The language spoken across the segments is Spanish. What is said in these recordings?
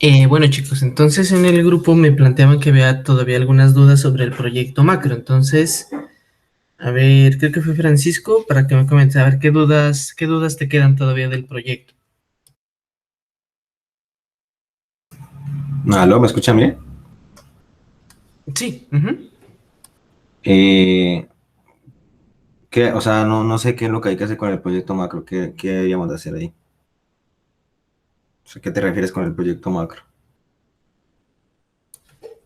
Bueno chicos, entonces en el grupo me planteaban que había todavía algunas dudas sobre el proyecto macro. Entonces, a ver, creo que fue Francisco para que me comente, a ver qué dudas te quedan todavía del proyecto. ¿Aló? ¿Me escuchan bien? Sí, ujú. Eh, o sea, no sé qué es lo que hay que hacer con el proyecto macro. ¿Qué deberíamos de hacer ahí? O sea, ¿qué te refieres con el proyecto macro?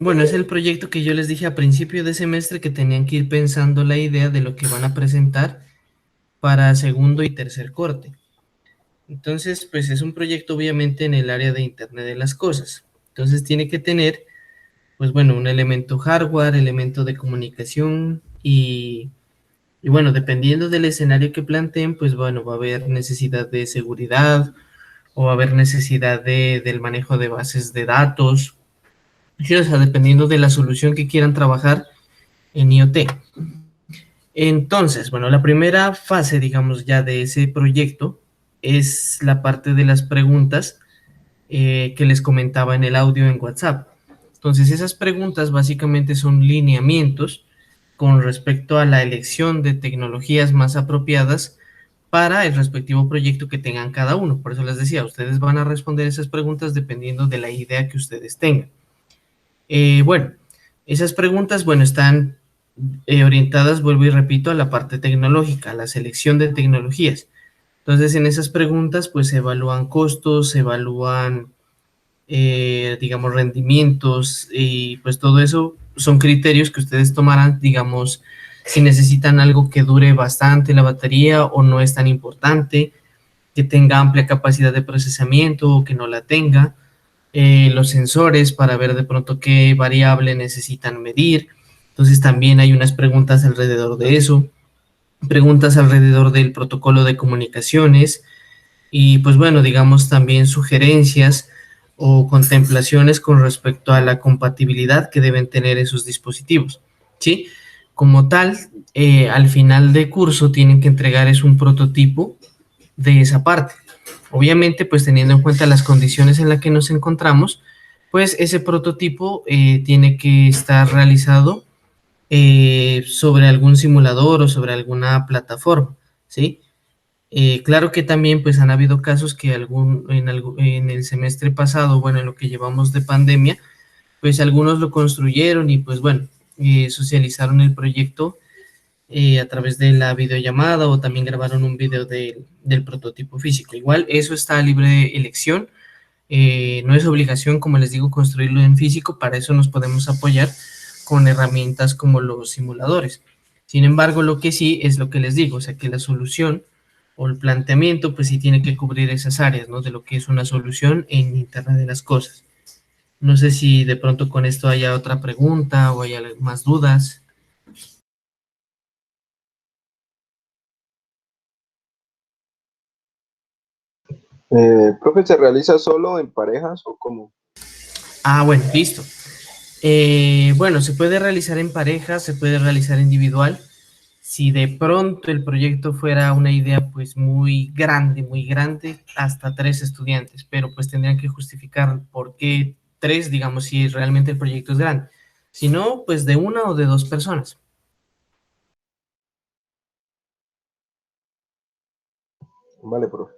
Bueno, es el proyecto que yo les dije a principio de semestre que tenían que ir pensando la idea de lo que van a presentar para segundo y tercer corte. Entonces, pues es un proyecto obviamente en el área de Internet de las cosas. Entonces tiene que tener, pues bueno, un elemento hardware, elemento de comunicación y bueno, dependiendo del escenario que planteen, pues bueno, va a haber necesidad de seguridad o va a haber necesidad del manejo de bases de datos. Sí, o sea, dependiendo de la solución que quieran trabajar en IoT. Entonces, bueno, la primera fase, digamos, ya de ese proyecto es la parte de las preguntas que les comentaba en el audio en WhatsApp. Entonces, esas preguntas básicamente son lineamientos con respecto a la elección de tecnologías más apropiadas para el respectivo proyecto que tengan cada uno. Por eso les decía, ustedes van a responder esas preguntas dependiendo de la idea que ustedes tengan. Bueno, esas preguntas, bueno, están orientadas, vuelvo y repito, a la parte tecnológica, a la selección de tecnologías. Entonces, en esas preguntas, pues se evalúan costos, se evalúan, digamos, rendimientos y pues todo eso son criterios que ustedes tomarán, digamos, si necesitan algo que dure bastante la batería o no es tan importante, que tenga amplia capacidad de procesamiento o que no la tenga, los sensores para ver de pronto qué variable necesitan medir. Entonces también hay unas preguntas alrededor de eso, preguntas alrededor del protocolo de comunicaciones y pues bueno, digamos también sugerencias o contemplaciones con respecto a la compatibilidad que deben tener esos dispositivos, ¿sí? Como tal, al final de curso tienen que entregar es un prototipo de esa parte. Obviamente, pues teniendo en cuenta las condiciones en las que nos encontramos, pues ese prototipo tiene que estar realizado sobre algún simulador o sobre alguna plataforma, ¿sí? Claro que también pues han habido casos que en el semestre pasado, bueno, en lo que llevamos de pandemia, pues algunos lo construyeron y pues bueno, socializaron el proyecto a través de la videollamada o también grabaron un video del prototipo físico. Igual eso está a libre elección, no es obligación, como les digo, construirlo en físico, para eso nos podemos apoyar con herramientas como los simuladores. Sin embargo, lo que sí es lo que les digo, o sea que la solución o el planteamiento pues sí tiene que cubrir esas áreas, ¿no? De lo que es una solución en Internet de las cosas. No sé si de pronto con esto haya otra pregunta o haya más dudas. Profe, ¿se realiza solo en parejas o cómo? Ah, bueno, listo. Bueno, se puede realizar en pareja, se puede realizar individual. Si de pronto el proyecto fuera una idea pues muy grande, hasta 3 estudiantes, pero pues tendrían que justificar por qué 3, digamos, si realmente el proyecto es grande. Si no, pues de una o de 2 personas. Vale, profe.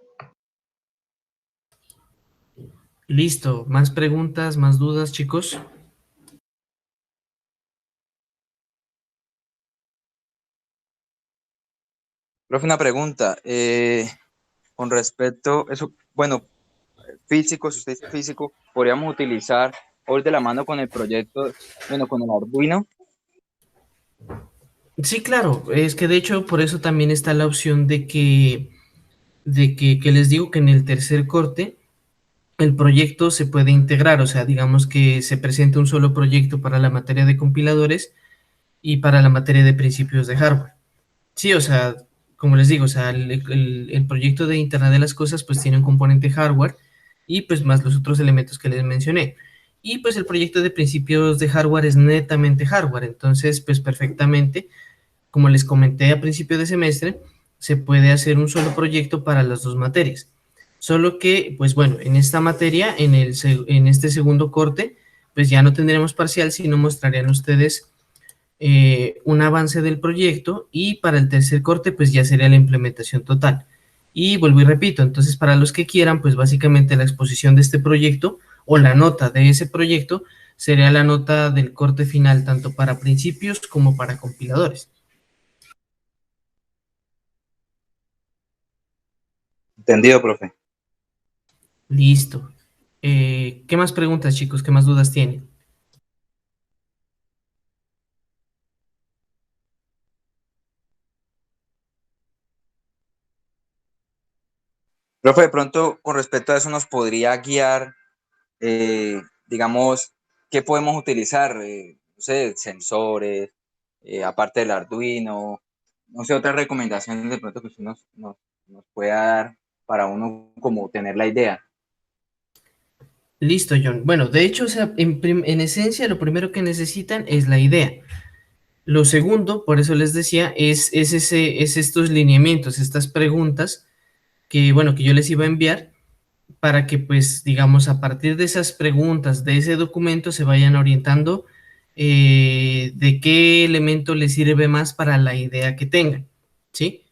Listo, más preguntas, más dudas, chicos. Profe, una pregunta. Con respecto, eso, bueno, físico, si usted es físico, podríamos utilizar o ir de la mano con el proyecto, bueno, con el Arduino. Sí, claro, es que de hecho por eso también está la opción que les digo que en el tercer corte el proyecto se puede integrar, o sea, digamos que se presenta un solo proyecto para la materia de compiladores y para la materia de principios de hardware. Sí, o sea, como les digo, o sea, el proyecto de Internet de las Cosas pues tiene un componente hardware y pues más los otros elementos que les mencioné. Y pues el proyecto de principios de hardware es netamente hardware, entonces pues perfectamente, como les comenté a principio de semestre, se puede hacer un solo proyecto para las dos materias. Solo que, pues bueno, en esta materia, en este segundo corte, pues ya no tendremos parcial, sino mostrarían ustedes un avance del proyecto, y para el tercer corte pues ya sería la implementación total. Y vuelvo y repito, entonces para los que quieran, pues básicamente la exposición de este proyecto o la nota de ese proyecto sería la nota del corte final, tanto para principios como para compiladores. Entendido, profe. Listo. ¿Qué más preguntas, chicos? ¿Qué más dudas tienen? Profe, de pronto, con respecto a eso, nos podría guiar, digamos, qué podemos utilizar, no sé, sensores, aparte del Arduino, no sé, otras recomendaciones de pronto que usted nos pueda dar para uno como tener la idea. Listo, John. Bueno, de hecho, o sea, en esencia, lo primero que necesitan es la idea. Lo segundo, por eso les decía, es estos lineamientos, estas preguntas que, bueno, que yo les iba a enviar para que, pues, digamos, a partir de esas preguntas, de ese documento, se vayan orientando de qué elemento les sirve más para la idea que tengan, ¿sí?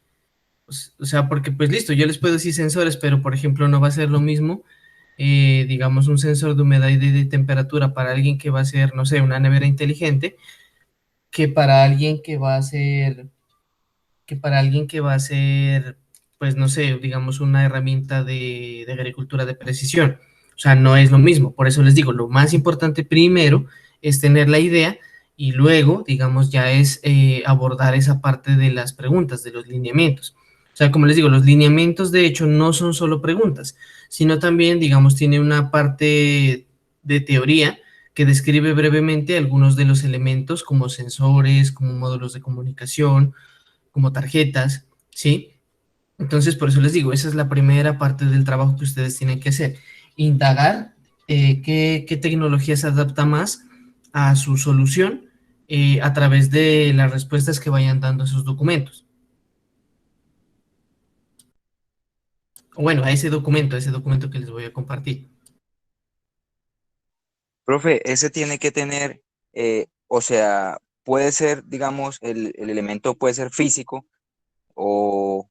O sea, porque, pues, listo, yo les puedo decir sensores, pero, por ejemplo, no va a ser lo mismo, digamos, un sensor de humedad y de temperatura para alguien que va a ser, no sé, una nevera inteligente, que para alguien que va a ser pues no sé, digamos, una herramienta de agricultura de precisión. O sea, no es lo mismo. Por eso les digo, lo más importante primero es tener la idea, y luego, digamos, ya es abordar esa parte de las preguntas, de los lineamientos. O sea, como les digo, los lineamientos de hecho no son solo preguntas, sino también, digamos, tiene una parte de teoría que describe brevemente algunos de los elementos como sensores, como módulos de comunicación, como tarjetas, ¿sí? Entonces, por eso les digo, esa es la primera parte del trabajo que ustedes tienen que hacer, indagar qué tecnología se adapta más a su solución a través de las respuestas que vayan dando esos documentos. Bueno, a ese documento que les voy a compartir. Profe, ese tiene que tener, o sea, puede ser, digamos, el elemento puede ser físico o,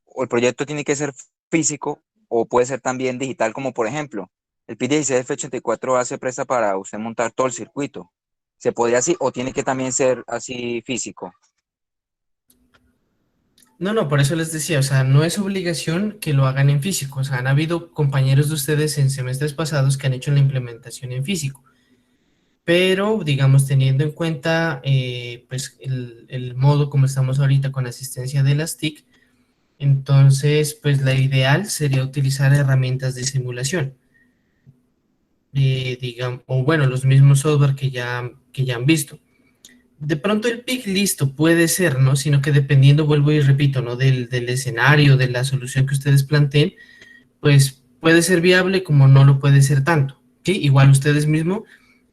o el proyecto tiene que ser físico o puede ser también digital, como por ejemplo, el PID 16F84A se presta para usted montar todo el circuito. ¿Se podría así o tiene que también ser así físico? No, no, por eso les decía, o sea, no es obligación que lo hagan en físico. O sea, han habido compañeros de ustedes en semestres pasados que han hecho la implementación en físico, pero digamos teniendo en cuenta pues el modo como estamos ahorita con asistencia de las TIC, entonces pues la ideal sería utilizar herramientas de simulación, digamos, o bueno, los mismos software que ya han visto. De pronto el pick listo puede ser, ¿no? Sino que dependiendo, vuelvo y repito, ¿no? Del escenario, de la solución que ustedes planteen, pues puede ser viable como no lo puede ser tanto, ¿sí? Igual ustedes mismos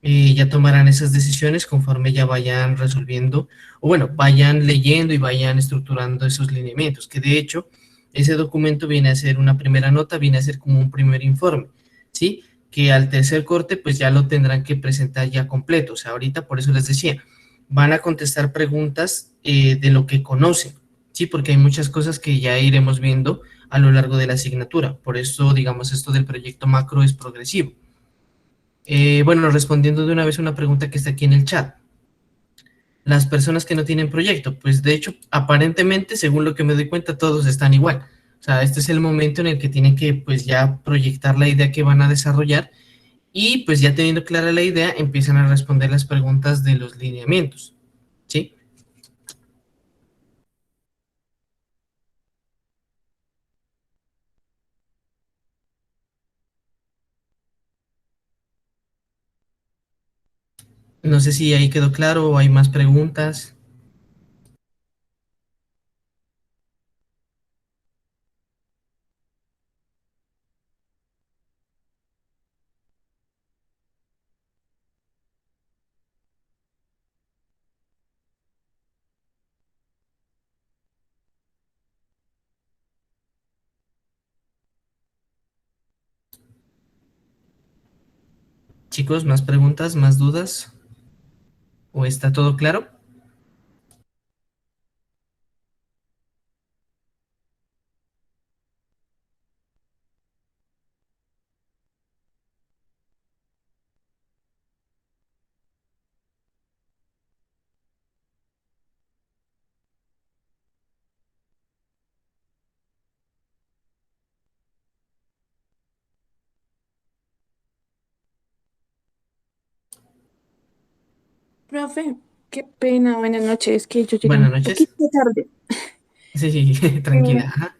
ya tomarán esas decisiones conforme ya vayan resolviendo, o bueno, vayan leyendo y vayan estructurando esos lineamientos, que de hecho ese documento viene a ser una primera nota, viene a ser como un primer informe, ¿sí? Que al tercer corte pues ya lo tendrán que presentar ya completo. O sea, ahorita por eso les decía, van a contestar preguntas de lo que conocen, ¿sí? Porque hay muchas cosas que ya iremos viendo a lo largo de la asignatura. Por eso, digamos, esto del proyecto macro es progresivo. Bueno, respondiendo de una vez una pregunta que está aquí en el chat. Las personas que no tienen proyecto, pues de hecho, aparentemente, según lo que me doy cuenta, todos están igual. O sea, este es el momento en el que tienen que, pues ya proyectar la idea que van a desarrollar, y pues ya teniendo clara la idea, empiezan a responder las preguntas de los lineamientos, ¿sí? No sé si ahí quedó claro o hay más preguntas. Chicos, ¿más preguntas, más dudas? ¿O está todo claro? Profe, qué pena, buenas noches, es que yo llegué Buenas un noches. poquito tarde. Sí, sí, tranquila. Eh, Ajá.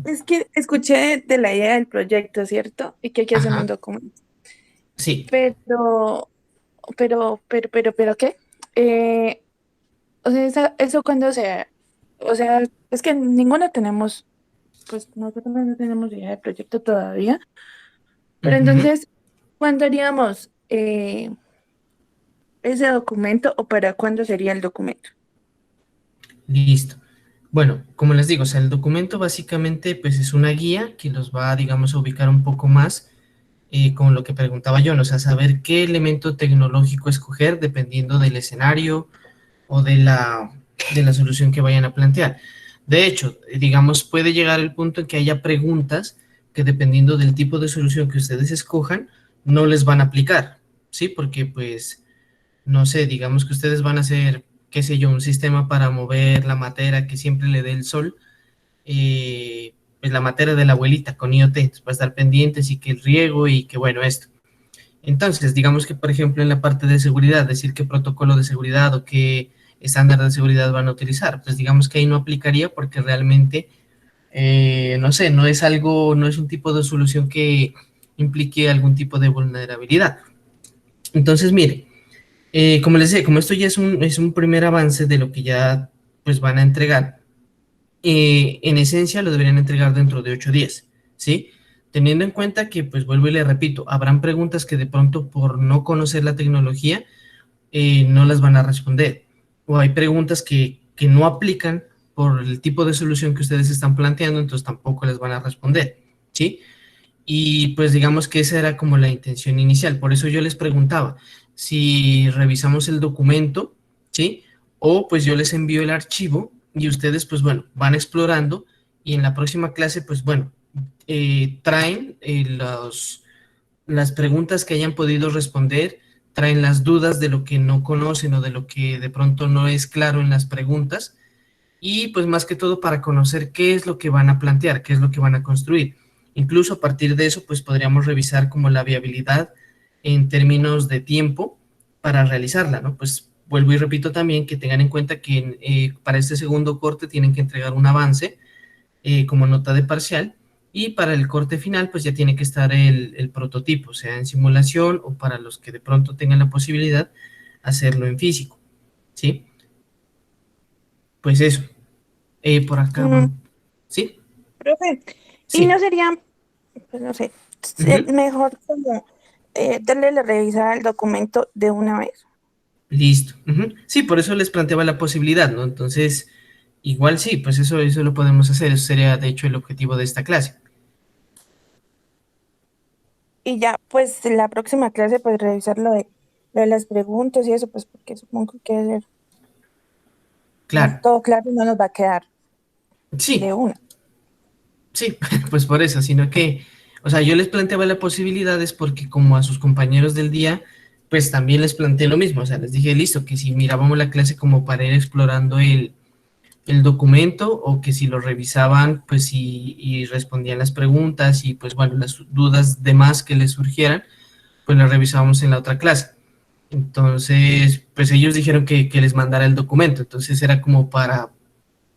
es que escuché de la idea del proyecto, ¿cierto? Y que hay que hacer un Ajá. documento. Sí. Pero, pero, ¿qué? Eh, o sea, eso cuando sea, o sea, es que ninguno tenemos, pues nosotros no tenemos idea del proyecto todavía. Pero Ujú. entonces, ¿cuándo haríamos ese documento o para cuándo sería el documento? Listo. Bueno, como les digo, o sea, el documento básicamente pues es una guía que los va, digamos, a ubicar un poco más con lo que preguntaba yo, ¿no? O sea, saber qué elemento tecnológico escoger dependiendo del escenario o de la solución que vayan a plantear. De hecho, digamos, puede llegar el punto en que haya preguntas que dependiendo del tipo de solución que ustedes escojan, no les van a aplicar, ¿sí? Porque pues, no sé, digamos que ustedes van a hacer, qué sé yo, un sistema para mover la matera que siempre le dé el sol, pues la matera de la abuelita con IoT, entonces va a estar pendientes y que el riego y que bueno, esto. Entonces, digamos que, por ejemplo, en la parte de seguridad, decir qué protocolo de seguridad o qué estándar de seguridad van a utilizar, pues digamos que ahí no aplicaría porque realmente, no sé, no es algo, no es un tipo de solución que implique algún tipo de vulnerabilidad. Entonces, mire, como les decía, como esto ya es un primer avance de lo que ya pues van a entregar, en esencia lo deberían entregar dentro de 8 días, ¿sí? Teniendo en cuenta que, pues vuelvo y le repito, habrán preguntas que de pronto por no conocer la tecnología no las van a responder. O hay preguntas que no aplican por el tipo de solución que ustedes están planteando, entonces tampoco les van a responder, ¿sí? Y pues digamos que esa era como la intención inicial. Por eso yo les preguntaba si revisamos el documento, ¿sí? O pues yo les envío el archivo y ustedes pues bueno, van explorando y en la próxima clase pues bueno, traen las preguntas que hayan podido responder, traen las dudas de lo que no conocen o de lo que de pronto no es claro en las preguntas y pues más que todo para conocer qué es lo que van a plantear, qué es lo que van a construir. Incluso a partir de eso, pues podríamos revisar como la viabilidad en términos de tiempo para realizarla, ¿no? Pues vuelvo y repito también que tengan en cuenta que para este segundo corte tienen que entregar un avance como nota de parcial y para el corte final pues ya tiene que estar el prototipo, sea en simulación o para los que de pronto tengan la posibilidad hacerlo en físico, ¿sí? Pues eso. Por acá, Mm, ¿sí? profe, y no Sí. sería, pues no sé, Ujú. mejor como darle la revisada al documento de una vez. Listo. Ujú. Sí, por eso les planteaba la posibilidad, ¿no? Entonces, igual sí, pues eso lo podemos hacer. Eso sería, de hecho, el objetivo de esta clase. Y ya, pues la próxima clase, pues revisar lo de las preguntas y eso, pues porque supongo que debe ser más Claro. todo claro y no nos va a quedar de Sí, una. sí, pues por eso, sino que, o sea, yo les planteaba la posibilidad es porque como a sus compañeros del día, pues también les planteé lo mismo. O sea, les dije, listo, que si mirábamos la clase como para ir explorando el documento o que si lo revisaban, pues y respondían las preguntas y pues bueno, las dudas de más que les surgieran, pues las revisábamos en la otra clase. Entonces, pues ellos dijeron que les mandara el documento, entonces era como para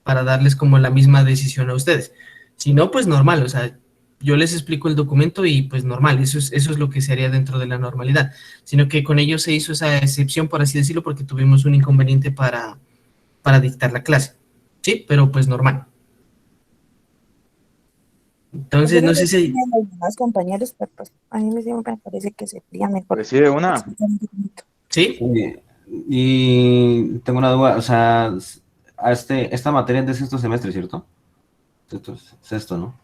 darles como la misma decisión a ustedes. Si no, pues normal, o sea, yo les explico el documento y pues normal, eso es lo que se haría dentro de la normalidad, sino que con ellos se hizo esa excepción, por así decirlo, porque tuvimos un inconveniente para dictar la clase, ¿sí? Pero pues normal. Pues yo Entonces, no no sé sé si si, tienen los demás compañeros, pero pues a mí me parece que sería mejor Pues sí, de una. explicar un poquito. ¿sí? Sí, y tengo una duda, o sea, esta materia es de sexto semestre, ¿cierto? Sexto, ¿no?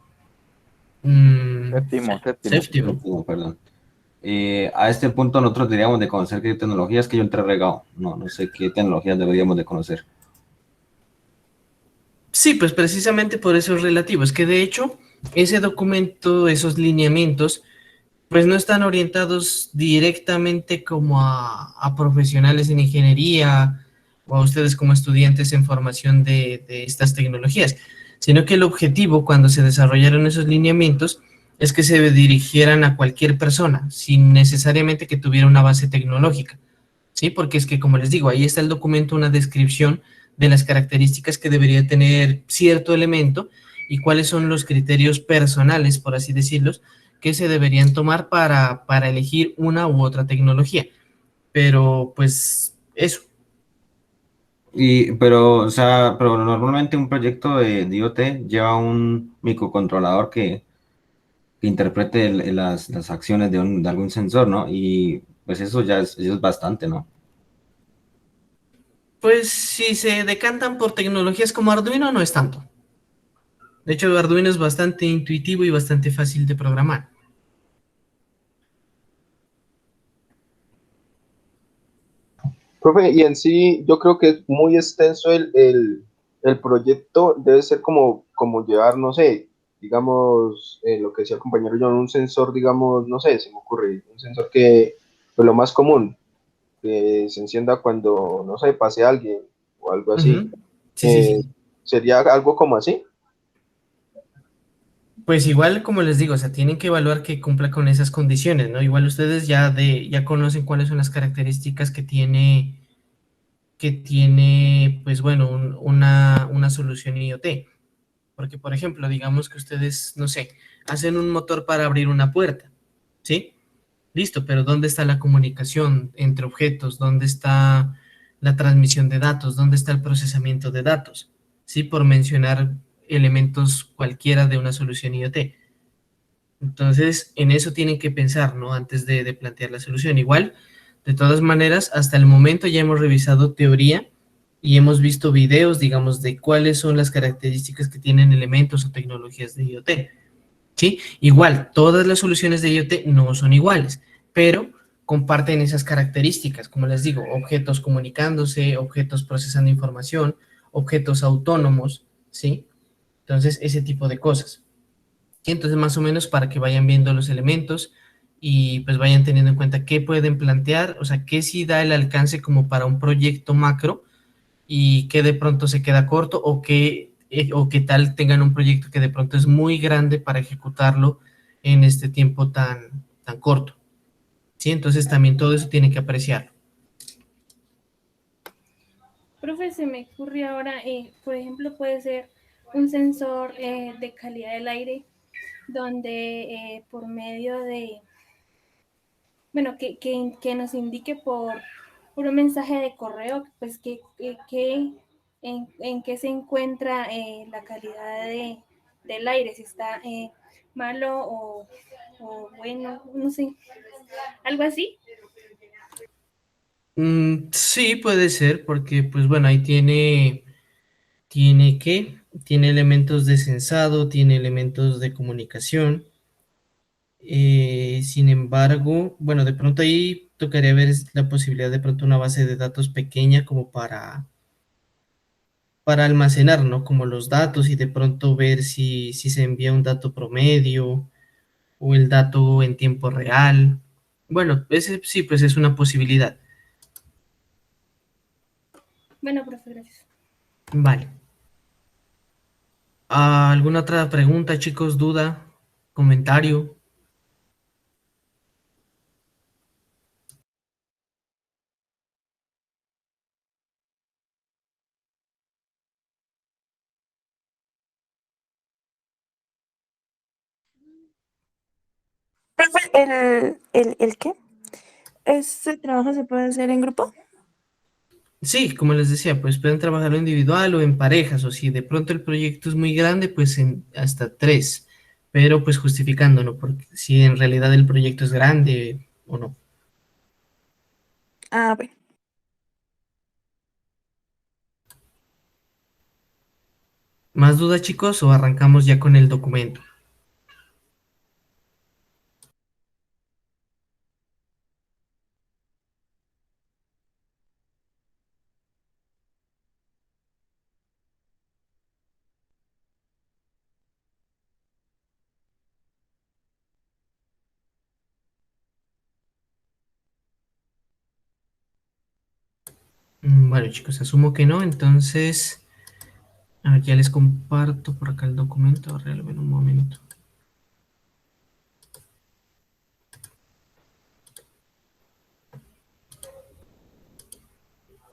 Mm, Séptimo, séptimo. séptimo. Séptimo, perdón. a este punto nosotros deberíamos de conocer qué tecnologías que yo entré regado. No sé qué tecnologías deberíamos de conocer. Sí, pues precisamente por eso es relativo. Es que de hecho, ese documento, esos lineamientos, pues no están orientados directamente como a profesionales en ingeniería o a ustedes como estudiantes en formación de estas tecnologías, sino que el objetivo cuando se desarrollaron esos lineamientos es que se dirigieran a cualquier persona, sin necesariamente que tuviera una base tecnológica, ¿sí? Porque es que, como les digo, ahí está el documento, una descripción de las características que debería tener cierto elemento y cuáles son los criterios personales, por así decirlos, que se deberían tomar para elegir una u otra tecnología. Pero, pues, eso. Pero, o sea, pero normalmente un proyecto de IoT lleva un microcontrolador que interprete las acciones de algún sensor, ¿no? Y pues eso es bastante, ¿no? Pues, si se decantan por tecnologías como Arduino, no es tanto. De hecho, Arduino es bastante intuitivo y bastante fácil de programar. Profe, y en sí yo creo que es muy extenso el proyecto, debe ser como llevar, no sé, digamos, lo que decía el compañero John, un sensor, digamos, no sé, se me ocurre, un sensor que, pues lo más común, que se encienda cuando, no sé, pase alguien o algo así. Ujú. Sí, sí, Eh, sí. ¿Sería algo como así? Pues igual, como les digo, o sea, tienen que evaluar que cumpla con esas condiciones, ¿no? Igual ustedes ya conocen cuáles son las características que tiene, pues bueno, una solución IoT. Porque, por ejemplo, digamos que ustedes, no sé, hacen un motor para abrir una puerta, ¿sí? Listo, pero ¿dónde está la comunicación entre objetos? ¿Dónde está la transmisión de datos? ¿Dónde está el procesamiento de datos? Sí, por mencionar elementos cualquiera de una solución IoT. Entonces, en eso tienen que pensar, ¿no? Antes de plantear la solución. Igual, de todas maneras, hasta el momento ya hemos revisado teoría y hemos visto videos, digamos, de cuáles son las características que tienen elementos o tecnologías de IoT. ¿Sí? Igual, todas las soluciones de IoT no son iguales, pero comparten esas características, como les digo, objetos comunicándose, objetos procesando información, objetos autónomos, ¿sí? Entonces, ese tipo de cosas. Y entonces, más o menos para que vayan viendo los elementos y pues vayan teniendo en cuenta qué pueden plantear, o sea, qué sí da el alcance como para un proyecto macro y qué de pronto se queda corto o qué tal tengan un proyecto que de pronto es muy grande para ejecutarlo en este tiempo tan corto. ¿Sí? Entonces también todo eso tiene que apreciarlo. Profe, se me ocurre ahora, por ejemplo, puede ser un sensor de calidad del aire donde por medio de, bueno, que nos indique por un mensaje de correo, pues en qué se encuentra la calidad del aire, si está malo o bueno, no sé, algo así. Sí, puede ser, porque pues bueno, ahí tiene elementos de sensado, tiene elementos de comunicación. Sin embargo, bueno, de pronto ahí tocaría ver la posibilidad de pronto una base de datos pequeña como para almacenar, ¿no? Como los datos y de pronto ver si se envía un dato promedio o el dato en tiempo real. Bueno, ese sí, pues es una posibilidad. Bueno, profe, gracias. Vale. ¿Alguna otra pregunta, chicos? ¿Duda? ¿Comentario? Profe, ¿el qué? ¿Ese trabajo se puede hacer en grupo? Sí, como les decía, pues pueden trabajarlo individual o en parejas, o si de pronto el proyecto es muy grande, pues en hasta tres, pero pues justificando, ¿no? Porque si en realidad el proyecto es grande o no. Ah, bueno. ¿Más dudas, chicos, o arrancamos ya con el documento? Bueno, chicos, asumo que no, entonces ya les comparto por acá el documento, regálame un momento.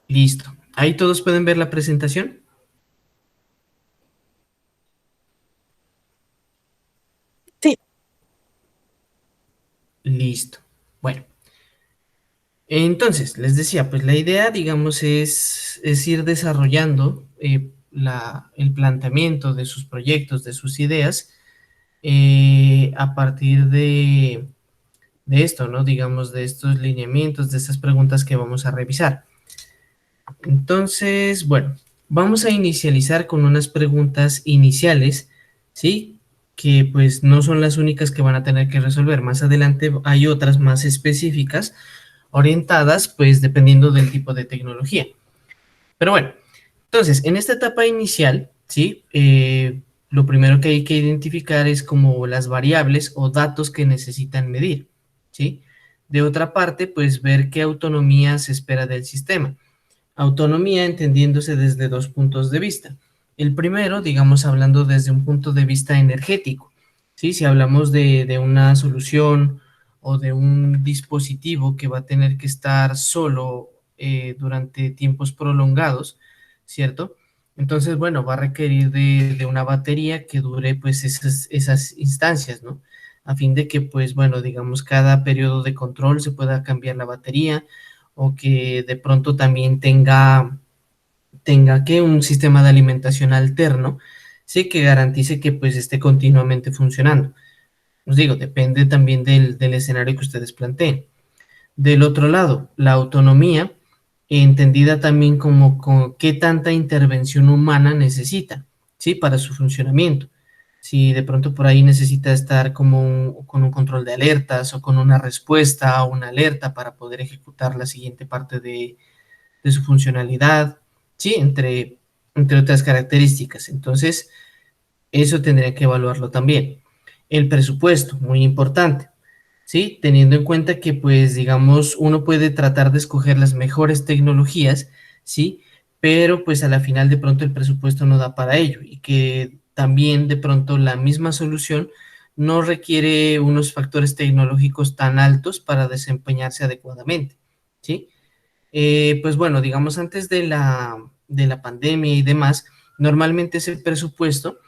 Listo. ¿Ahí todos pueden ver la presentación? Sí. Listo. Bueno. Entonces, les decía, pues la idea, digamos, es ir desarrollando el planteamiento de sus proyectos, de sus ideas, a partir de esto, ¿no? Digamos, de estos lineamientos, de estas preguntas que vamos a revisar. Entonces, bueno, vamos a inicializar con unas preguntas iniciales, ¿sí? Que pues no son las únicas que van a tener que resolver. Más adelante hay otras más específicas, orientadas, pues dependiendo del tipo de tecnología. Pero bueno, entonces, en esta etapa inicial, ¿sí? Lo primero que hay que identificar es como las variables o datos que necesitan medir, ¿sí? De otra parte, pues ver qué autonomía se espera del sistema. Autonomía entendiéndose desde dos puntos de vista. El primero, digamos, hablando desde un punto de vista energético, ¿sí? Si hablamos de una solución o de un dispositivo que va a tener que estar solo durante tiempos prolongados, ¿cierto? Entonces, bueno, va a requerir de una batería que dure pues esas instancias, ¿no? A fin de que, pues, bueno, digamos, cada periodo de control se pueda cambiar la batería, o que de pronto también tenga que un sistema de alimentación alterno, sí, que garantice que pues esté continuamente funcionando. Os digo, depende también del escenario que ustedes planteen. Del otro lado, la autonomía, entendida también como qué tanta intervención humana necesita, ¿sí? Para su funcionamiento. Si de pronto por ahí necesita estar con un control de alertas o con una respuesta a una alerta para poder ejecutar la siguiente parte de su funcionalidad, ¿sí? Entre otras características. Entonces, eso tendría que evaluarlo también. El presupuesto, muy importante. ¿Sí? Teniendo en cuenta que, pues, digamos, uno puede tratar de escoger las mejores tecnologías, ¿sí? Pero, pues, a la final de pronto el presupuesto no da para ello y que también de pronto la misma solución no requiere unos factores tecnológicos tan altos para desempeñarse adecuadamente, ¿sí? Pues bueno, digamos, antes de la pandemia y demás, normalmente ese presupuesto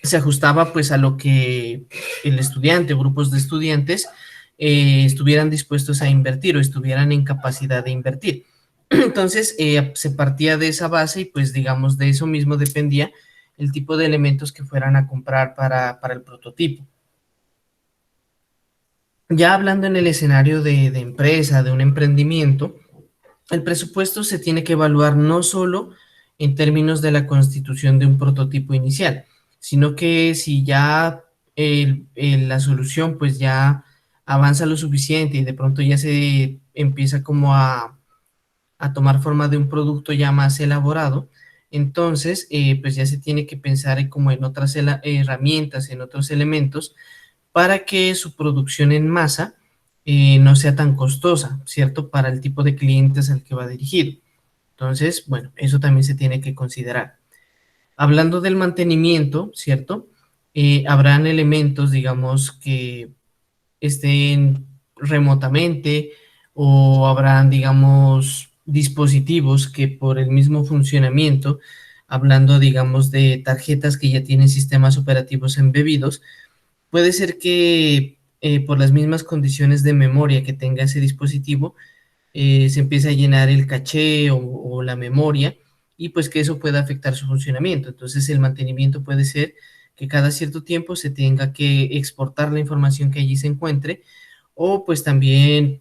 se ajustaba pues a lo que el estudiante o grupos de estudiantes estuvieran dispuestos a invertir o estuvieran en capacidad de invertir. Entonces se partía de esa base y pues digamos de eso mismo dependía el tipo de elementos que fueran a comprar para el prototipo. Ya hablando en el escenario de empresa, de un emprendimiento, el presupuesto se tiene que evaluar no solo en términos de la constitución de un prototipo inicial, sino que si ya la solución pues ya avanza lo suficiente y de pronto ya se empieza como a tomar forma de un producto ya más elaborado, entonces pues ya se tiene que pensar como en otras herramientas, en otros elementos para que su producción en masa no sea tan costosa, ¿cierto? Para el tipo de clientes al que va dirigido. Entonces, bueno, eso también se tiene que considerar. Hablando del mantenimiento, ¿cierto? Habrán elementos, digamos, que estén remotamente o habrán, digamos, dispositivos que por el mismo funcionamiento, hablando, digamos, de tarjetas que ya tienen sistemas operativos embebidos, puede ser que por las mismas condiciones de memoria que tenga ese dispositivo, se empiece a llenar el caché o la memoria y pues que eso pueda afectar su funcionamiento. Entonces el mantenimiento puede ser que cada cierto tiempo se tenga que exportar la información que allí se encuentre o pues también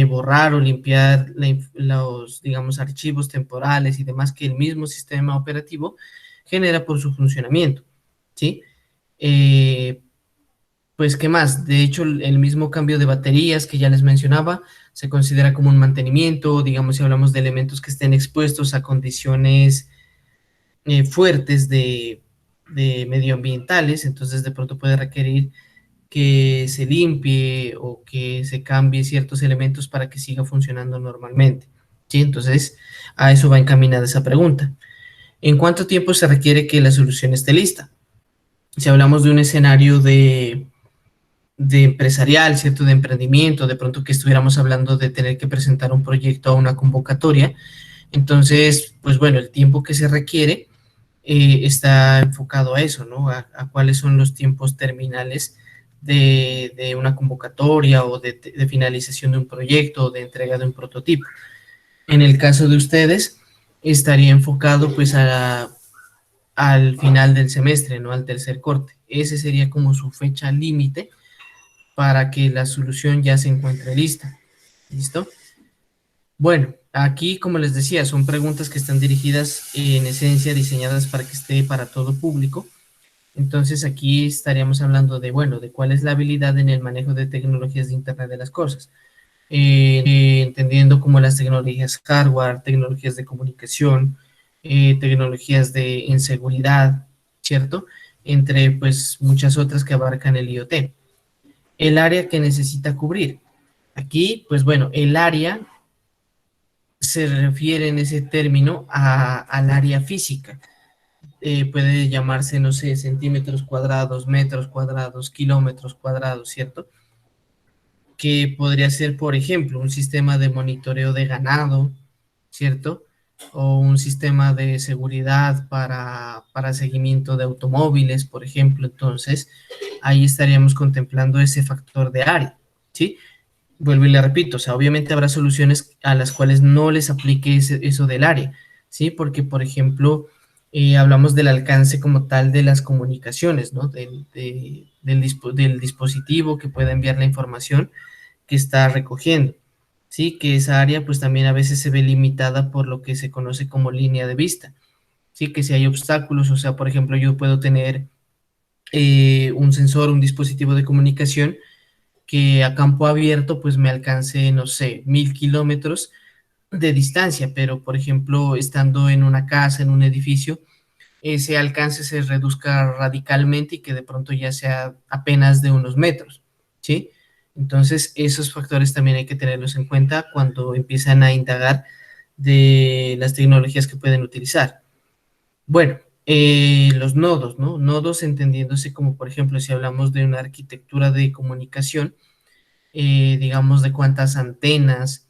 borrar o limpiar los, digamos, archivos temporales y demás que el mismo sistema operativo genera por su funcionamiento, ¿sí? Pues, ¿qué más? De hecho, el mismo cambio de baterías que ya les mencionaba se considera como un mantenimiento, digamos, si hablamos de elementos que estén expuestos a condiciones fuertes de medioambientales, entonces de pronto puede requerir que se limpie o que se cambie ciertos elementos para que siga funcionando normalmente, ¿sí? Entonces, a eso va encaminada esa pregunta. ¿En cuánto tiempo se requiere que la solución esté lista? Si hablamos de un escenario de empresarial, ¿cierto? De emprendimiento, de pronto que estuviéramos hablando de tener que presentar un proyecto a una convocatoria, entonces, pues bueno, el tiempo que se requiere está enfocado a eso, ¿no? A cuáles son los tiempos terminales de una convocatoria o de finalización de un proyecto o de entrega de un prototipo. En el caso de ustedes, estaría enfocado pues al final del semestre, ¿no? Al tercer corte. Ese sería como su fecha límite para que la solución ya se encuentre lista. ¿Listo? Bueno, aquí, como les decía, son preguntas que están dirigidas en esencia, diseñadas para que esté para todo público. Entonces aquí estaríamos hablando de, bueno, de cuál es la habilidad en el manejo de tecnologías de Internet de las cosas. Entendiendo como las tecnologías hardware, tecnologías de comunicación, tecnologías en seguridad, ¿cierto? Entre pues muchas otras que abarcan el IoT. El área que necesita cubrir. Aquí, pues bueno, el área se refiere en ese término al área física. Puede llamarse, no sé, centímetros cuadrados, metros cuadrados, kilómetros cuadrados, ¿cierto? Que podría ser, por ejemplo, un sistema de monitoreo de ganado, ¿cierto? O un sistema de seguridad para seguimiento de automóviles, por ejemplo. Entonces, ahí estaríamos contemplando ese factor de área, ¿sí? Vuelvo y le repito, o sea, obviamente habrá soluciones a las cuales no les aplique eso del área, ¿sí? Porque, por ejemplo, hablamos del alcance como tal de las comunicaciones, ¿no? Del dispositivo que pueda enviar la información que está recogiendo, ¿sí? Que esa área pues también a veces se ve limitada por lo que se conoce como línea de vista, ¿sí? Que si hay obstáculos, o sea, por ejemplo, yo puedo tener un sensor, un dispositivo de comunicación que a campo abierto pues me alcance, no sé, 1000 kilómetros de distancia, pero por ejemplo, estando en una casa, en un edificio, ese alcance se reduzca radicalmente y que de pronto ya sea apenas de unos metros, ¿sí? Entonces, esos factores también hay que tenerlos en cuenta cuando empiezan a indagar de las tecnologías que pueden utilizar. Bueno, los nodos, ¿no? Nodos entendiéndose como, por ejemplo, si hablamos de una arquitectura de comunicación, digamos, de cuántas antenas,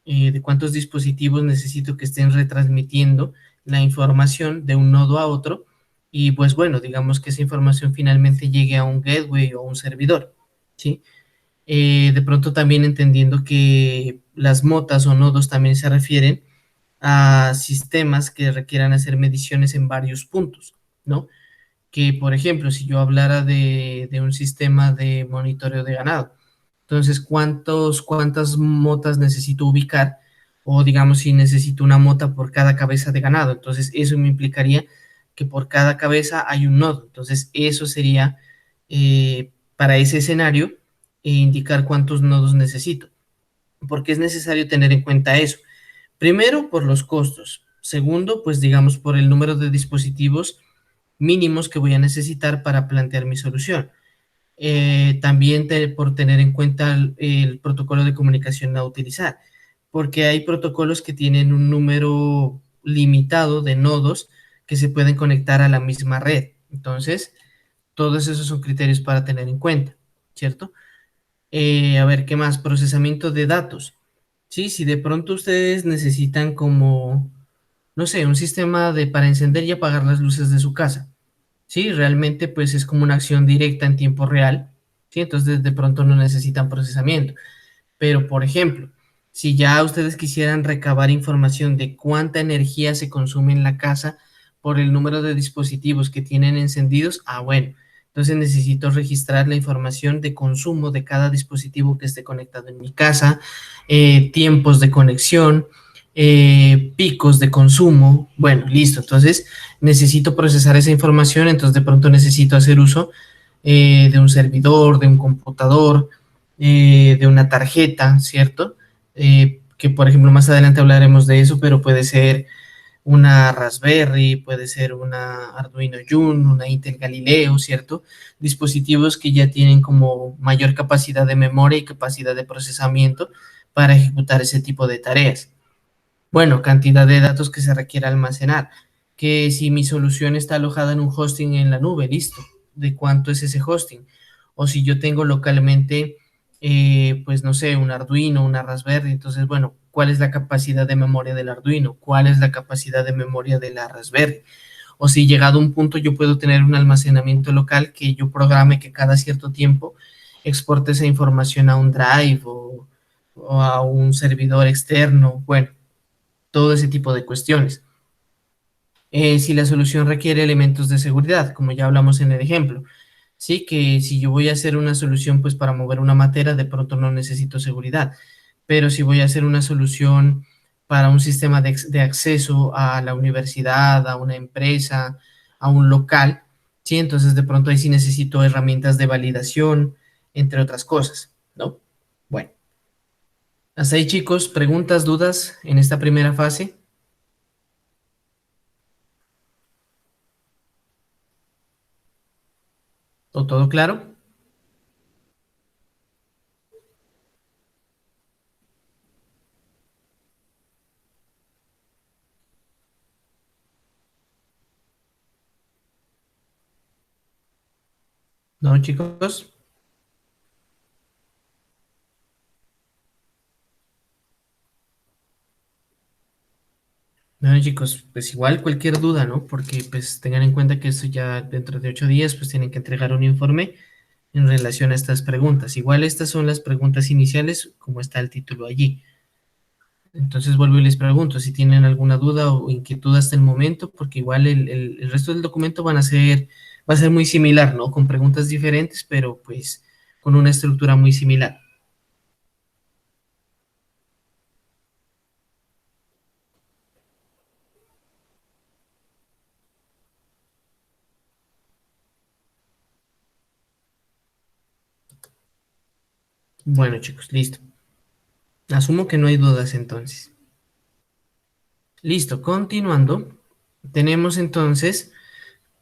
de cuántos dispositivos necesito que estén retransmitiendo la información de un nodo a otro y pues bueno, digamos que esa información finalmente llegue a un gateway o un servidor, ¿sí? De pronto también entendiendo que las motas o nodos también se refieren a sistemas que requieran hacer mediciones en varios puntos, ¿no? Que, por ejemplo, si yo hablara de un sistema de monitoreo de ganado, entonces, ¿cuántas motas necesito ubicar? O digamos, si necesito una mota por cada cabeza de ganado. Entonces, eso me implicaría que por cada cabeza hay un nodo. Entonces, eso sería para ese escenario indicar cuántos nodos necesito. ¿Por qué es necesario tener en cuenta eso? Primero, por los costos. Segundo, pues digamos, por el número de dispositivos mínimos que voy a necesitar para plantear mi solución. También por tener en cuenta el protocolo de comunicación a utilizar, porque hay protocolos que tienen un número limitado de nodos que se pueden conectar a la misma red. Entonces, todos esos son criterios para tener en cuenta, ¿cierto? A ver, ¿qué más? Procesamiento de datos. Sí, si de pronto ustedes necesitan como, no sé, un sistema para encender y apagar las luces de su casa. Sí, realmente pues es como una acción directa en tiempo real, ¿sí? Entonces de pronto no necesitan procesamiento. Pero, por ejemplo, si ya ustedes quisieran recabar información de cuánta energía se consume en la casa por el número de dispositivos que tienen encendidos, bueno, entonces necesito registrar la información de consumo de cada dispositivo que esté conectado en mi casa, tiempos de conexión, picos de consumo. Bueno, listo. Entonces necesito procesar esa información, entonces de pronto necesito hacer uso de un servidor, de un computador, de una tarjeta, ¿cierto? Que por ejemplo más adelante hablaremos de eso, pero puede ser una Raspberry, puede ser una Arduino Uno, una Intel Galileo, ¿cierto? Dispositivos que ya tienen como mayor capacidad de memoria y capacidad de procesamiento para ejecutar ese tipo de tareas. Bueno, cantidad de datos que se requiere almacenar. Que si mi solución está alojada en un hosting en la nube, listo. ¿De cuánto es ese hosting? O si yo tengo localmente, pues no sé, un Arduino, una Raspberry, entonces, bueno, ¿cuál es la capacidad de memoria del Arduino? ¿Cuál es la capacidad de memoria de la Raspberry? O si llegado a un punto yo puedo tener un almacenamiento local que yo programe que cada cierto tiempo exporte esa información a un drive o a un servidor externo. Bueno, todo ese tipo de cuestiones. Si la solución requiere elementos de seguridad, como ya hablamos en el ejemplo, sí, que si yo voy a hacer una solución pues para mover una materia, de pronto no necesito seguridad, pero si voy a hacer una solución para un sistema de acceso a la universidad, a una empresa, a un local, sí, entonces de pronto ahí sí necesito herramientas de validación, entre otras cosas, ¿no? Bueno, hasta ahí chicos, preguntas, dudas en esta primera fase. ¿O todo claro? ¿No, chicos? Bueno, chicos, pues igual cualquier duda, ¿no? Porque pues tengan en cuenta que esto ya dentro de 8 días pues tienen que entregar un informe en relación a estas preguntas. Igual estas son las preguntas iniciales, como está el título allí. Entonces vuelvo y les pregunto si tienen alguna duda o inquietud hasta el momento, porque igual el resto del documento va a ser muy similar, ¿no? Con preguntas diferentes, pero pues con una estructura muy similar. Bueno, chicos, listo. Asumo que no hay dudas entonces. Listo, continuando, tenemos entonces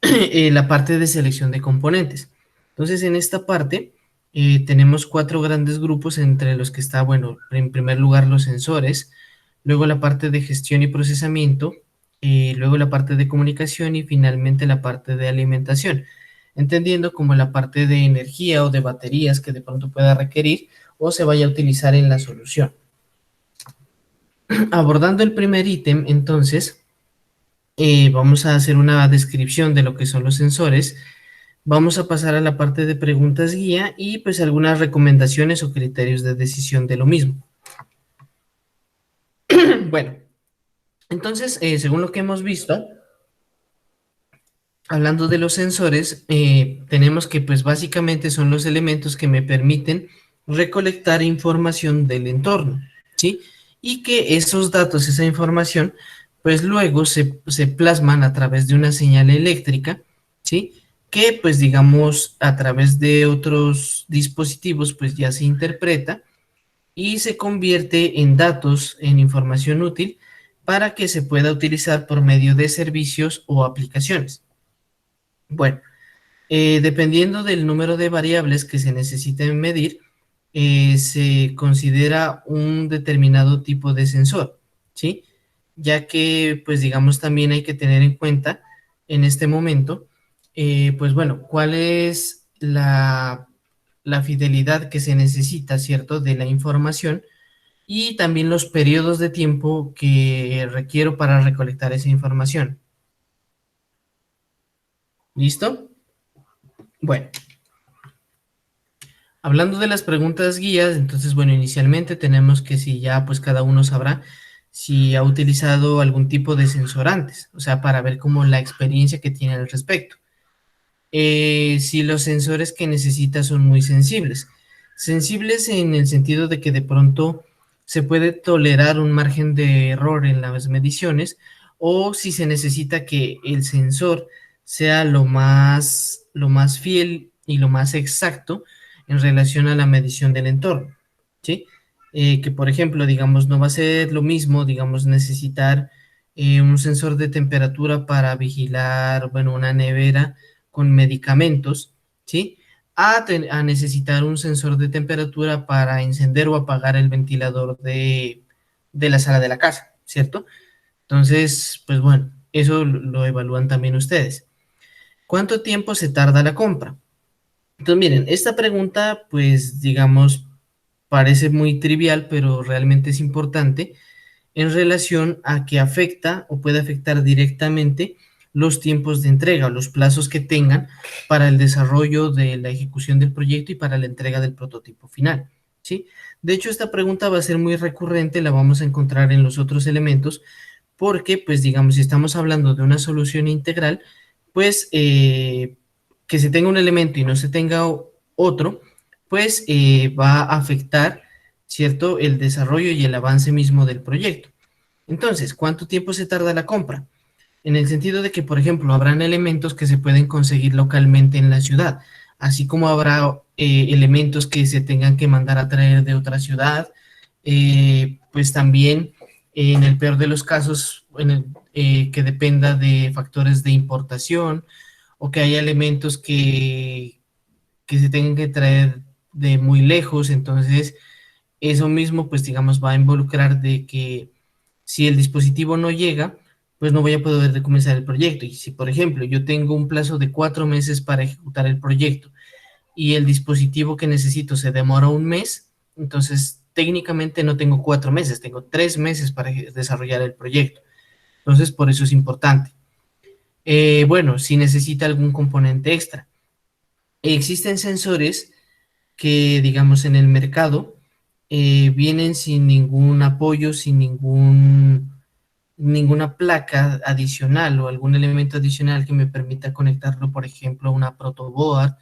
la parte de selección de componentes. Entonces, en esta parte tenemos 4 grandes grupos entre los que está, bueno, en primer lugar los sensores, luego la parte de gestión y procesamiento, luego la parte de comunicación y finalmente la parte de alimentación, entendiendo como la parte de energía o de baterías que de pronto pueda requerir o se vaya a utilizar en la solución. Abordando el primer ítem, entonces, vamos a hacer una descripción de lo que son los sensores. Vamos a pasar a la parte de preguntas guía y pues algunas recomendaciones o criterios de decisión de lo mismo. Bueno, entonces, según lo que hemos visto, hablando de los sensores, tenemos que pues básicamente son los elementos que me permiten recolectar información del entorno, ¿sí? Y que esos datos, esa información, pues luego se plasman a través de una señal eléctrica, ¿sí? Que pues digamos a través de otros dispositivos pues ya se interpreta y se convierte en datos, en información útil para que se pueda utilizar por medio de servicios o aplicaciones. Bueno, dependiendo del número de variables que se necesiten medir, se considera un determinado tipo de sensor, ¿sí? Ya que, pues digamos, también hay que tener en cuenta en este momento, pues bueno, cuál es la fidelidad que se necesita, ¿cierto? De la información y también los periodos de tiempo que requiero para recolectar esa información. ¿Listo? Bueno. Hablando de las preguntas guías, entonces, bueno, inicialmente tenemos que si ya, pues cada uno sabrá si ha utilizado algún tipo de sensor antes, o sea, para ver como la experiencia que tiene al respecto. Si los sensores que necesita son muy sensibles. Sensibles en el sentido de que de pronto se puede tolerar un margen de error en las mediciones o si se necesita que el sensor sea lo más fiel y lo más exacto en relación a la medición del entorno, ¿sí? Que por ejemplo, digamos, no va a ser lo mismo, digamos, necesitar un sensor de temperatura para vigilar, bueno, una nevera con medicamentos, ¿sí? A necesitar un sensor de temperatura para encender o apagar el ventilador de la sala de la casa, ¿cierto? Entonces, pues bueno, eso lo evalúan también ustedes. ¿Cuánto tiempo se tarda la compra? Entonces, miren, esta pregunta, pues digamos, parece muy trivial, pero realmente es importante en relación a que afecta o puede afectar directamente los tiempos de entrega o los plazos que tengan para el desarrollo de la ejecución del proyecto y para la entrega del prototipo final, ¿sí? De hecho, esta pregunta va a ser muy recurrente, la vamos a encontrar en los otros elementos, porque, pues, digamos, si estamos hablando de una solución integral, pues, que se tenga un elemento y no se tenga otro, pues, va a afectar, ¿cierto?, el desarrollo y el avance mismo del proyecto. Entonces, ¿cuánto tiempo se tarda la compra? En el sentido de que, por ejemplo, habrán elementos que se pueden conseguir localmente en la ciudad, así como habrá elementos que se tengan que mandar a traer de otra ciudad, pues también en el peor de los casos que dependa de factores de importación o que haya elementos que se tengan que traer de muy lejos, entonces eso mismo pues digamos va a involucrar de que si el dispositivo no llega, pues no voy a poder comenzar el proyecto. Y si, por ejemplo, yo tengo un plazo de 4 meses para ejecutar el proyecto y el dispositivo que necesito se demora un mes, entonces técnicamente no tengo 4 meses, tengo 3 meses para desarrollar el proyecto. Entonces, por eso es importante. Bueno, si necesita algún componente extra. Existen sensores que, digamos, en el mercado vienen sin ningún apoyo, sin ninguna placa adicional o algún elemento adicional que me permita conectarlo, por ejemplo, a una protoboard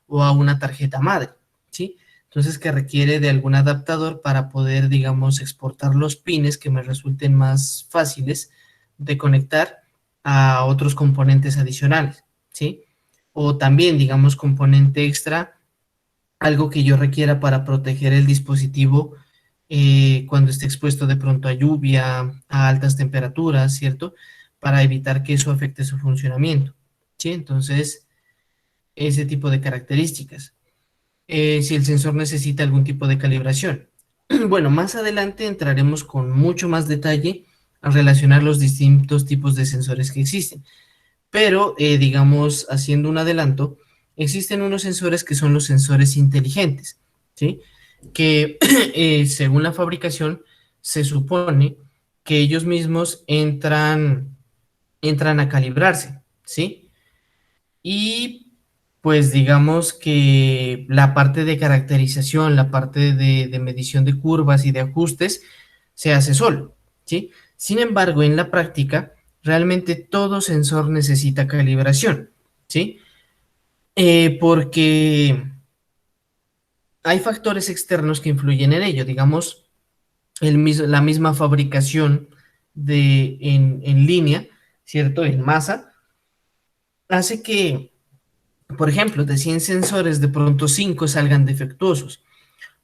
o a una tarjeta madre, ¿sí? Entonces, que requiere de algún adaptador para poder, digamos, exportar los pines que me resulten más fáciles de conectar a otros componentes adicionales, ¿sí? O también, digamos, componente extra, algo que yo requiera para proteger el dispositivo cuando esté expuesto de pronto a lluvia, a altas temperaturas, ¿cierto? Para evitar que eso afecte su funcionamiento, ¿sí? Entonces, ese tipo de características. Si el sensor necesita algún tipo de calibración. Bueno, más adelante entraremos con mucho más detalle a relacionar los distintos tipos de sensores que existen. Pero, digamos, haciendo un adelanto, existen unos sensores que son los sensores inteligentes, ¿sí? Que según la fabricación se supone que ellos mismos entran a calibrarse, ¿sí? Y pues digamos que la parte de caracterización, la parte de medición de curvas y de ajustes se hace solo, ¿sí? Sin embargo, en la práctica, realmente todo sensor necesita calibración, ¿sí? Porque hay factores externos que influyen en ello, digamos, la misma fabricación en línea, ¿cierto? En masa, hace que, por ejemplo, de 100 sensores, de pronto 5 salgan defectuosos,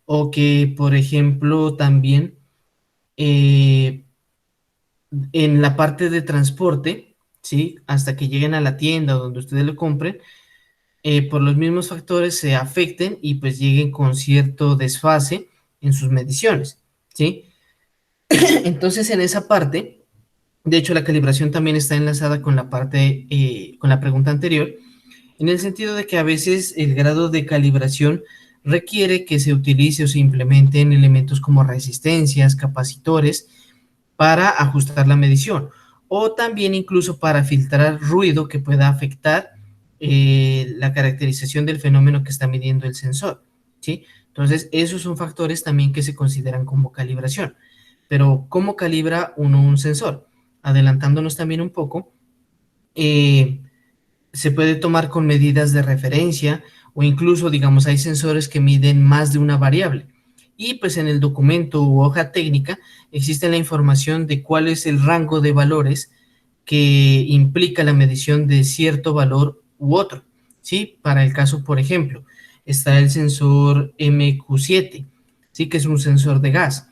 o que, por ejemplo, también en la parte de transporte, ¿sí? Hasta que lleguen a la tienda donde ustedes lo compren, por los mismos factores se afecten y pues lleguen con cierto desfase en sus mediciones, ¿sí? Entonces, en esa parte, de hecho, la calibración también está enlazada con la parte, con la pregunta anterior, en el sentido de que a veces el grado de calibración requiere que se utilice o se implementen elementos como resistencias, capacitores, para ajustar la medición, o también incluso para filtrar ruido que pueda afectar la caracterización del fenómeno que está midiendo el sensor, ¿sí? Entonces, esos son factores también que se consideran como calibración. Pero, ¿cómo calibra uno un sensor? Adelantándonos también un poco, se puede tomar con medidas de referencia o incluso, digamos, hay sensores que miden más de una variable. Y pues en el documento u hoja técnica existe la información de cuál es el rango de valores que implica la medición de cierto valor u otro, ¿sí? Para el caso, por ejemplo, está el sensor MQ7, ¿sí? Que es un sensor de gas.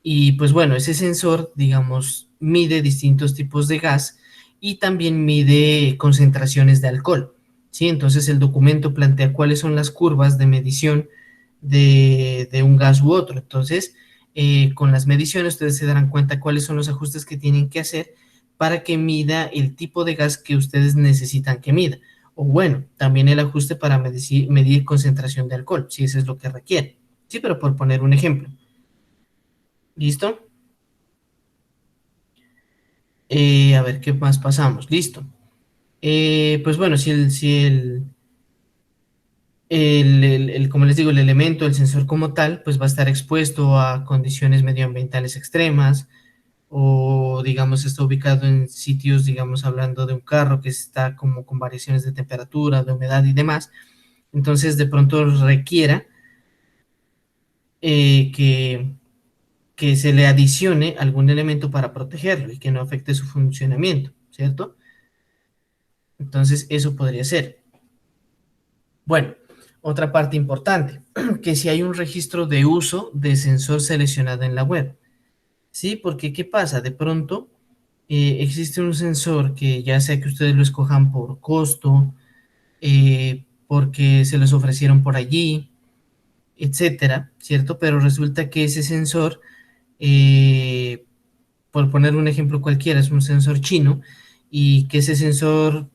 Y pues bueno, ese sensor, digamos, mide distintos tipos de gas y también mide concentraciones de alcohol, ¿sí? Entonces el documento plantea cuáles son las curvas de medición de un gas u otro. Entonces, con las mediciones ustedes se darán cuenta cuáles son los ajustes que tienen que hacer para que mida el tipo de gas que ustedes necesitan que mida. O bueno, también el ajuste para medir concentración de alcohol, si eso es lo que requiere. Sí, pero por poner un ejemplo. ¿Listo? A ver, ¿qué más pasamos? Listo. Pues bueno, como les digo, el elemento, el sensor como tal, pues va a estar expuesto a condiciones medioambientales extremas, o digamos está ubicado en sitios, digamos, hablando de un carro que está como con variaciones de temperatura, de humedad y demás, entonces de pronto requiera que se le adicione algún elemento para protegerlo y que no afecte su funcionamiento, ¿cierto? Entonces eso podría ser. Bueno, otra parte importante, que si hay un registro de uso de sensor seleccionado en la web, ¿sí? Porque ¿qué pasa? De pronto existe un sensor que ya sea que ustedes lo escojan por costo, porque se los ofrecieron por allí, etcétera, ¿cierto? Pero resulta que ese sensor, por poner un ejemplo cualquiera, es un sensor chino y que ese sensor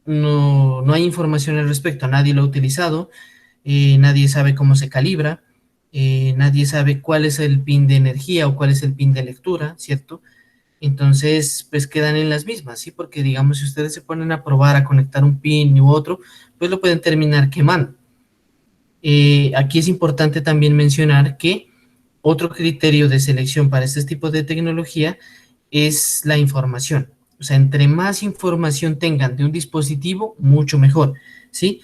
no hay información al respecto, nadie lo ha utilizado, nadie sabe cómo se calibra, nadie sabe cuál es el pin de energía o cuál es el pin de lectura, ¿cierto? Entonces, pues quedan en las mismas, ¿sí? Porque digamos, si ustedes se ponen a probar a conectar un pin u otro, pues lo pueden terminar quemando. Aquí es importante también mencionar que otro criterio de selección para este tipo de tecnología es la información. O sea, entre más información tengan de un dispositivo, mucho mejor, ¿sí?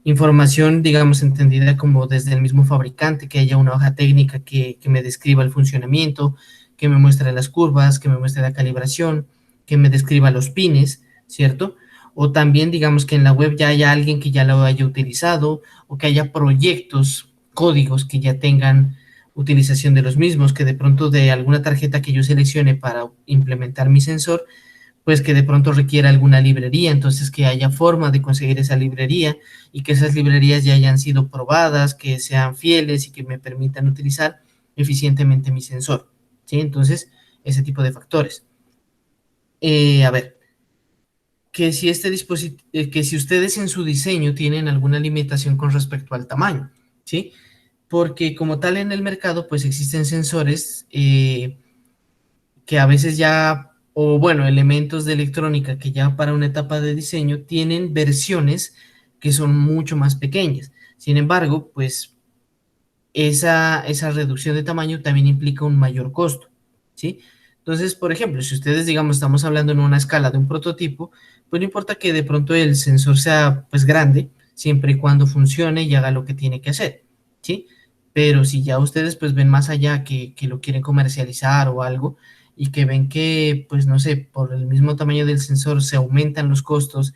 Información, digamos, entendida como desde el mismo fabricante, que haya una hoja técnica que me describa el funcionamiento, que me muestre las curvas, que me muestre la calibración, que me describa los pines, ¿cierto? O también, digamos, que en la web ya haya alguien que ya lo haya utilizado, o que haya proyectos, códigos que ya tengan utilización de los mismos, que de pronto de alguna tarjeta que yo seleccione para implementar mi sensor, pues que de pronto requiera alguna librería, entonces que haya forma de conseguir esa librería y que esas librerías ya hayan sido probadas, que sean fieles y que me permitan utilizar eficientemente mi sensor, ¿sí? Entonces, ese tipo de factores. A ver, que si que si ustedes en su diseño tienen alguna limitación con respecto al tamaño, ¿sí? Porque como tal en el mercado, pues existen sensores que a veces ya, o bueno, elementos de electrónica que ya para una etapa de diseño tienen versiones que son mucho más pequeñas. Sin embargo, pues esa reducción de tamaño también implica un mayor costo, ¿sí? Entonces, por ejemplo, si ustedes, digamos, estamos hablando en una escala de un prototipo, pues no importa que de pronto el sensor sea, pues, grande, siempre y cuando funcione y haga lo que tiene que hacer, ¿sí? Pero si ya ustedes, pues, ven más allá que lo quieren comercializar o algo, y que ven que, pues, no sé, por el mismo tamaño del sensor se aumentan los costos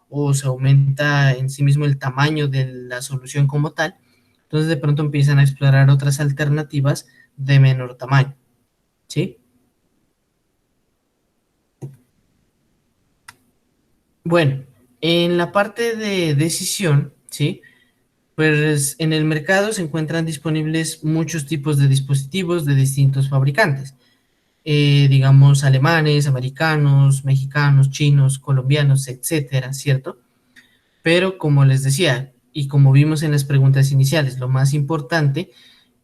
o se aumenta en sí mismo el tamaño de la solución como tal, entonces de pronto empiezan a explorar otras alternativas de menor tamaño, ¿sí? Bueno, en la parte de decisión, ¿sí? Pues en el mercado se encuentran disponibles muchos tipos de dispositivos de distintos fabricantes, digamos alemanes, americanos, mexicanos, chinos, colombianos, etcétera, ¿cierto? Pero como les decía, y como vimos en las preguntas iniciales, lo más importante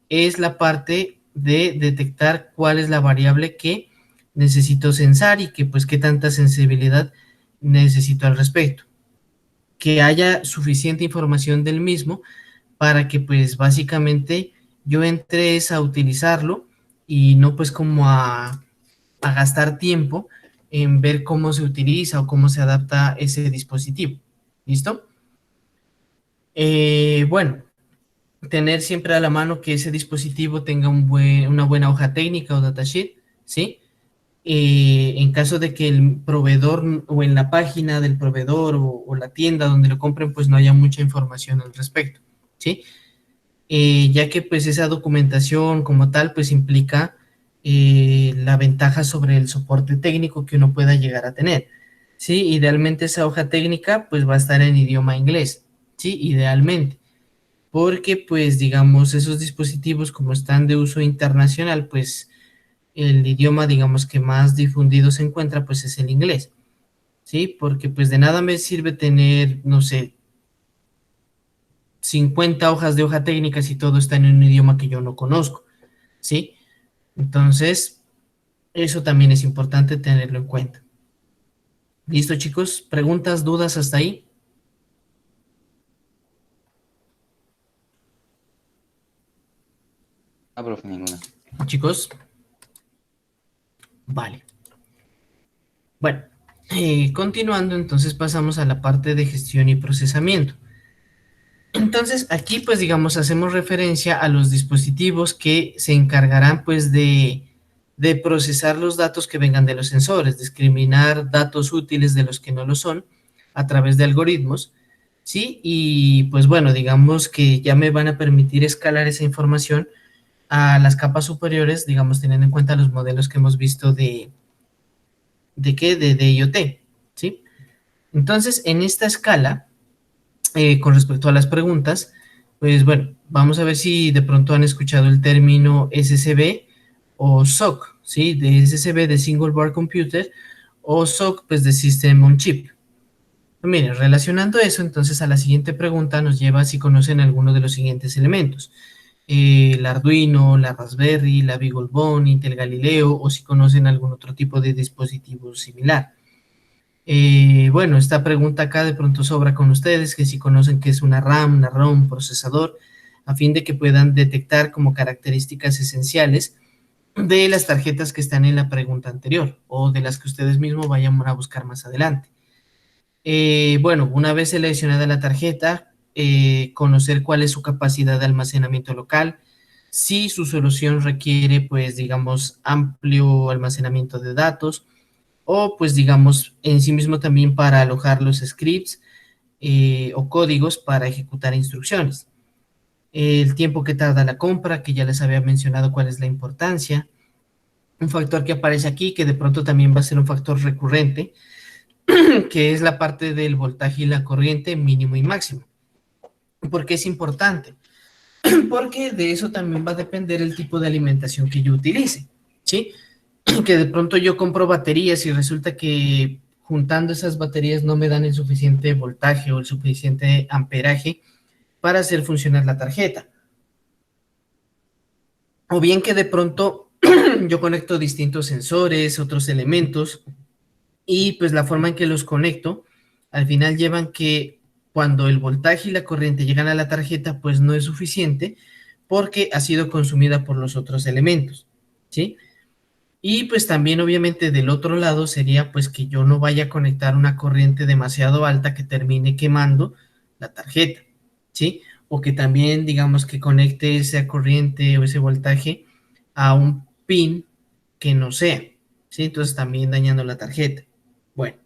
es la parte de detectar cuál es la variable que necesito censar y que pues qué tanta sensibilidad necesito al respecto. Que haya suficiente información del mismo para que pues básicamente yo entre a utilizarlo y no pues como a gastar tiempo en ver cómo se utiliza o cómo se adapta ese dispositivo. ¿Listo? Bueno, tener siempre a la mano que ese dispositivo tenga una buena hoja técnica o datasheet, ¿sí? En caso de que el proveedor o en la página del proveedor o la tienda donde lo compren, pues no haya mucha información al respecto, ¿sí? Ya que pues esa documentación como tal, pues implica la ventaja sobre el soporte técnico que uno pueda llegar a tener, ¿sí? Idealmente esa hoja técnica pues va a estar en idioma inglés, ¿sí? Idealmente. porque pues digamos esos dispositivos como están de uso internacional, pues el idioma digamos que más difundido se encuentra pues es el inglés, ¿sí? Porque pues de nada me sirve tener, no sé, 50 hojas de hoja técnica si todo está en un idioma que yo no conozco, ¿sí? Entonces, eso también es importante tenerlo en cuenta. ¿Listo, chicos? ¿Preguntas, dudas hasta ahí? Ah, profe, ninguna. Chicos, vale. Bueno, continuando, entonces pasamos a la parte de gestión y procesamiento. Entonces, aquí pues digamos hacemos referencia a los dispositivos que se encargarán pues de procesar los datos que vengan de los sensores, discriminar datos útiles de los que no lo son a través de algoritmos, ¿sí? Y pues bueno, digamos que ya me van a permitir escalar esa información a las capas superiores, digamos teniendo en cuenta los modelos que hemos visto ¿de qué? De IoT, ¿sí? Entonces, en esta escala, con respecto a las preguntas, pues bueno, vamos a ver si de pronto han escuchado el término SSB o SOC, ¿sí? De SSB de Single Board Computer o SOC pues de System on Chip. Miren, relacionando eso, entonces a la siguiente pregunta nos lleva a si conocen alguno de los siguientes elementos. El Arduino, la Raspberry, la BeagleBone, Intel Galileo, o si conocen algún otro tipo de dispositivo similar. Bueno, esta pregunta acá de pronto sobra con ustedes, que si conocen qué es una RAM, una ROM, procesador, a fin de que puedan detectar como características esenciales de las tarjetas que están en la pregunta anterior, o de las que ustedes mismos vayan a buscar más adelante. Bueno, una vez seleccionada la tarjeta, conocer cuál es su capacidad de almacenamiento local, si su solución requiere, pues, digamos, amplio almacenamiento de datos, o, pues, digamos, en sí mismo también para alojar los scripts o códigos para ejecutar instrucciones. El tiempo que tarda la compra, que ya les había mencionado cuál es la importancia. Un factor que aparece aquí, que de pronto también va a ser un factor recurrente, que es la parte del voltaje y la corriente mínimo y máximo. ¿Por qué es importante? Porque de eso también va a depender el tipo de alimentación que yo utilice, ¿sí? Que de pronto yo compro baterías y resulta que juntando esas baterías no me dan el suficiente voltaje o el suficiente amperaje para hacer funcionar la tarjeta. O bien que de pronto yo conecto distintos sensores, otros elementos, y pues la forma en que los conecto, al final llevan que cuando el voltaje y la corriente llegan a la tarjeta, pues no es suficiente porque ha sido consumida por los otros elementos, ¿sí? Y pues también obviamente del otro lado sería pues que yo no vaya a conectar una corriente demasiado alta que termine quemando la tarjeta, ¿sí? O que también digamos que conecte esa corriente o ese voltaje a un pin que no sea, ¿sí? Entonces también dañando la tarjeta. Bueno,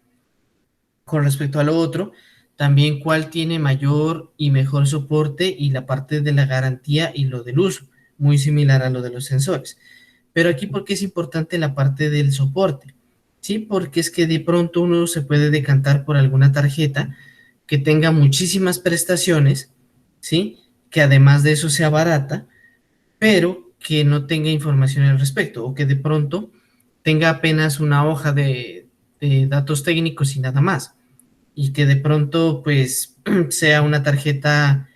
con respecto a lo otro, también cuál tiene mayor y mejor soporte y la parte de la garantía y lo del uso, muy similar a lo de los sensores. Pero aquí, ¿por qué es importante la parte del soporte? Sí, porque es que de pronto uno se puede decantar por alguna tarjeta que tenga muchísimas prestaciones, ¿sí? Que además de eso sea barata, pero que no tenga información al respecto, o que de pronto tenga apenas una hoja de datos técnicos y nada más, y que de pronto pues sea una tarjeta,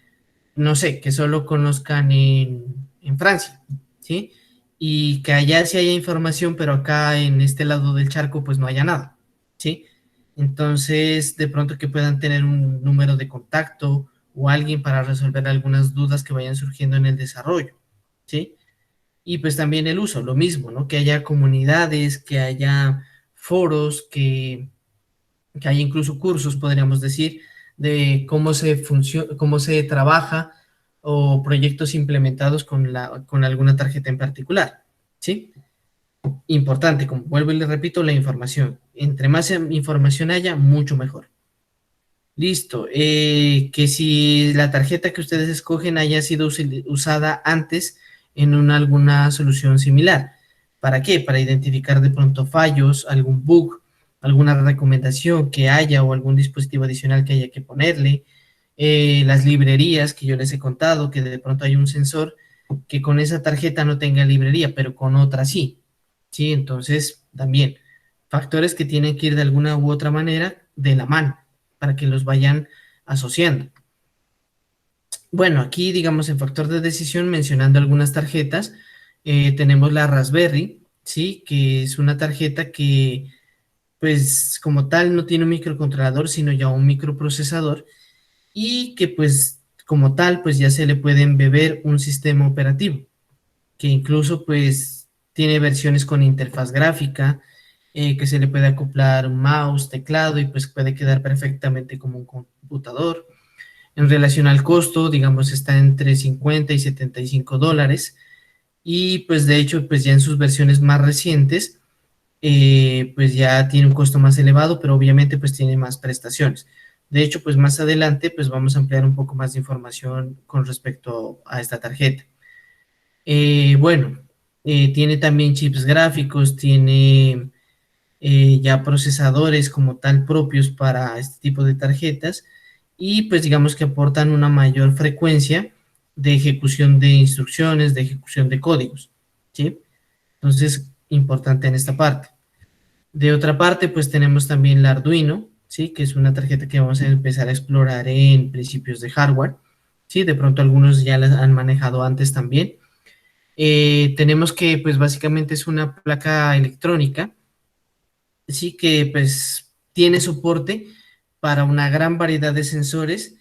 no sé, que solo conozcan en Francia, ¿sí? Y que allá sí haya información, pero acá en este lado del charco pues no haya nada, ¿sí? Entonces, de pronto que puedan tener un número de contacto o alguien para resolver algunas dudas que vayan surgiendo en el desarrollo, ¿sí? Y pues también el uso, lo mismo, ¿no? Que haya comunidades, que haya foros, que haya incluso cursos, podríamos decir, de cómo se funciona, cómo se trabaja o proyectos implementados con alguna tarjeta en particular, ¿sí? Importante, como vuelvo y le repito, la información. Entre más información haya, mucho mejor. Listo. Que si la tarjeta que ustedes escogen haya sido usada antes en alguna solución similar. ¿Para qué? Para identificar de pronto fallos, algún bug, alguna recomendación que haya o algún dispositivo adicional que haya que ponerle. las librerías que yo les he contado, que de pronto hay un sensor que con esa tarjeta no tenga librería, pero con otra sí, ¿sí? Entonces, también, factores que tienen que ir de alguna u otra manera de la mano, para que los vayan asociando. Bueno, aquí, digamos, en factor de decisión, mencionando algunas tarjetas, tenemos la Raspberry, ¿sí? Que es una tarjeta que, pues, como tal, no tiene un microcontrolador, sino ya un microprocesador, y que, pues, como tal, pues ya se le puede embeber un sistema operativo, que incluso, pues, tiene versiones con interfaz gráfica, que se le puede acoplar un mouse, teclado, y pues puede quedar perfectamente como un computador. En relación al costo, digamos, está entre 50 y 75 dólares. Y pues de hecho, pues ya en sus versiones más recientes, pues ya tiene un costo más elevado, pero obviamente pues tiene más prestaciones. De hecho, pues más adelante, pues vamos a ampliar un poco más de información con respecto a esta tarjeta. Bueno, tiene también chips gráficos, tiene ya procesadores como tal propios para este tipo de tarjetas, y pues digamos que aportan una mayor frecuencia de ejecución de instrucciones, de ejecución de códigos, ¿sí? Entonces, importante en esta parte. De otra parte, pues tenemos también la Arduino, ¿sí? Que es una tarjeta que vamos a empezar a explorar en principios de hardware, ¿sí? De pronto algunos ya las han manejado antes también. Tenemos que, pues básicamente es una placa electrónica, sí, que pues tiene soporte para una gran variedad de sensores,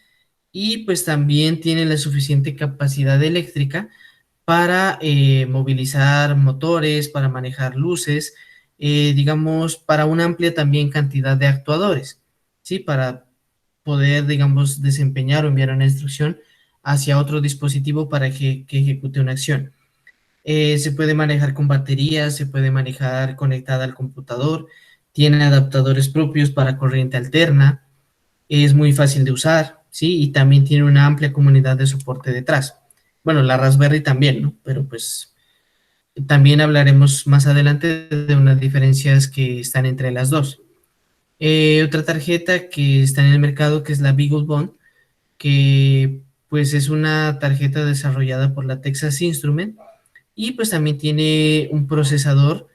y pues también tiene la suficiente capacidad eléctrica para movilizar motores, para manejar luces, digamos, para una amplia también cantidad de actuadores, ¿sí? Para poder, digamos, desempeñar o enviar una instrucción hacia otro dispositivo para que ejecute una acción. Se puede manejar con baterías, se puede manejar conectada al computador, tiene adaptadores propios para corriente alterna, es muy fácil de usar, ¿sí? Y también tiene una amplia comunidad de soporte detrás. Bueno, la Raspberry también, ¿no? Pero pues también hablaremos más adelante de unas diferencias que están entre las dos. Otra tarjeta que está en el mercado, que es la BeagleBone, que pues es una tarjeta desarrollada por la Texas Instruments, y pues también tiene un procesador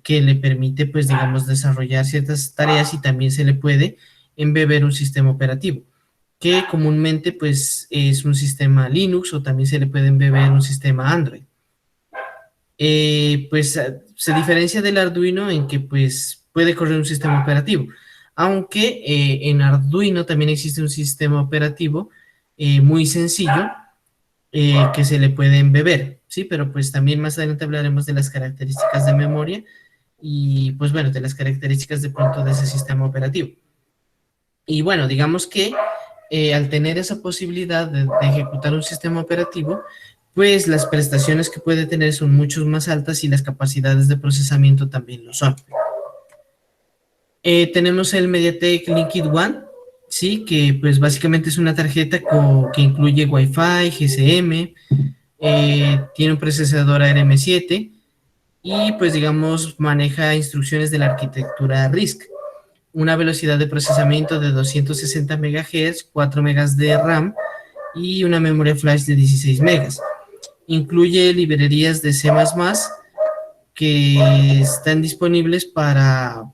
que le permite, pues digamos, desarrollar ciertas tareas, y también se le puede embeber un sistema operativo, que comúnmente pues es un sistema Linux, o también se le puede embeber un sistema Android. Pues se diferencia del Arduino en que pues puede correr un sistema operativo, aunque en Arduino también existe un sistema operativo muy sencillo, que se le puede embeber, ¿sí? Pero pues también más adelante hablaremos de las características de memoria, y pues bueno, de las características de pronto de ese sistema operativo. Y bueno, digamos que al tener esa posibilidad de ejecutar un sistema operativo, pues las prestaciones que puede tener son mucho más altas, y las capacidades de procesamiento también lo son. Tenemos el MediaTek Liquid One, ¿sí? Que pues básicamente es una tarjeta que incluye Wi-Fi, GSM, tiene un procesador ARM7, y pues digamos maneja instrucciones de la arquitectura RISC, una velocidad de procesamiento de 260 MHz, 4 MB de RAM y una memoria flash de 16 MB. Incluye librerías de C++ que están disponibles para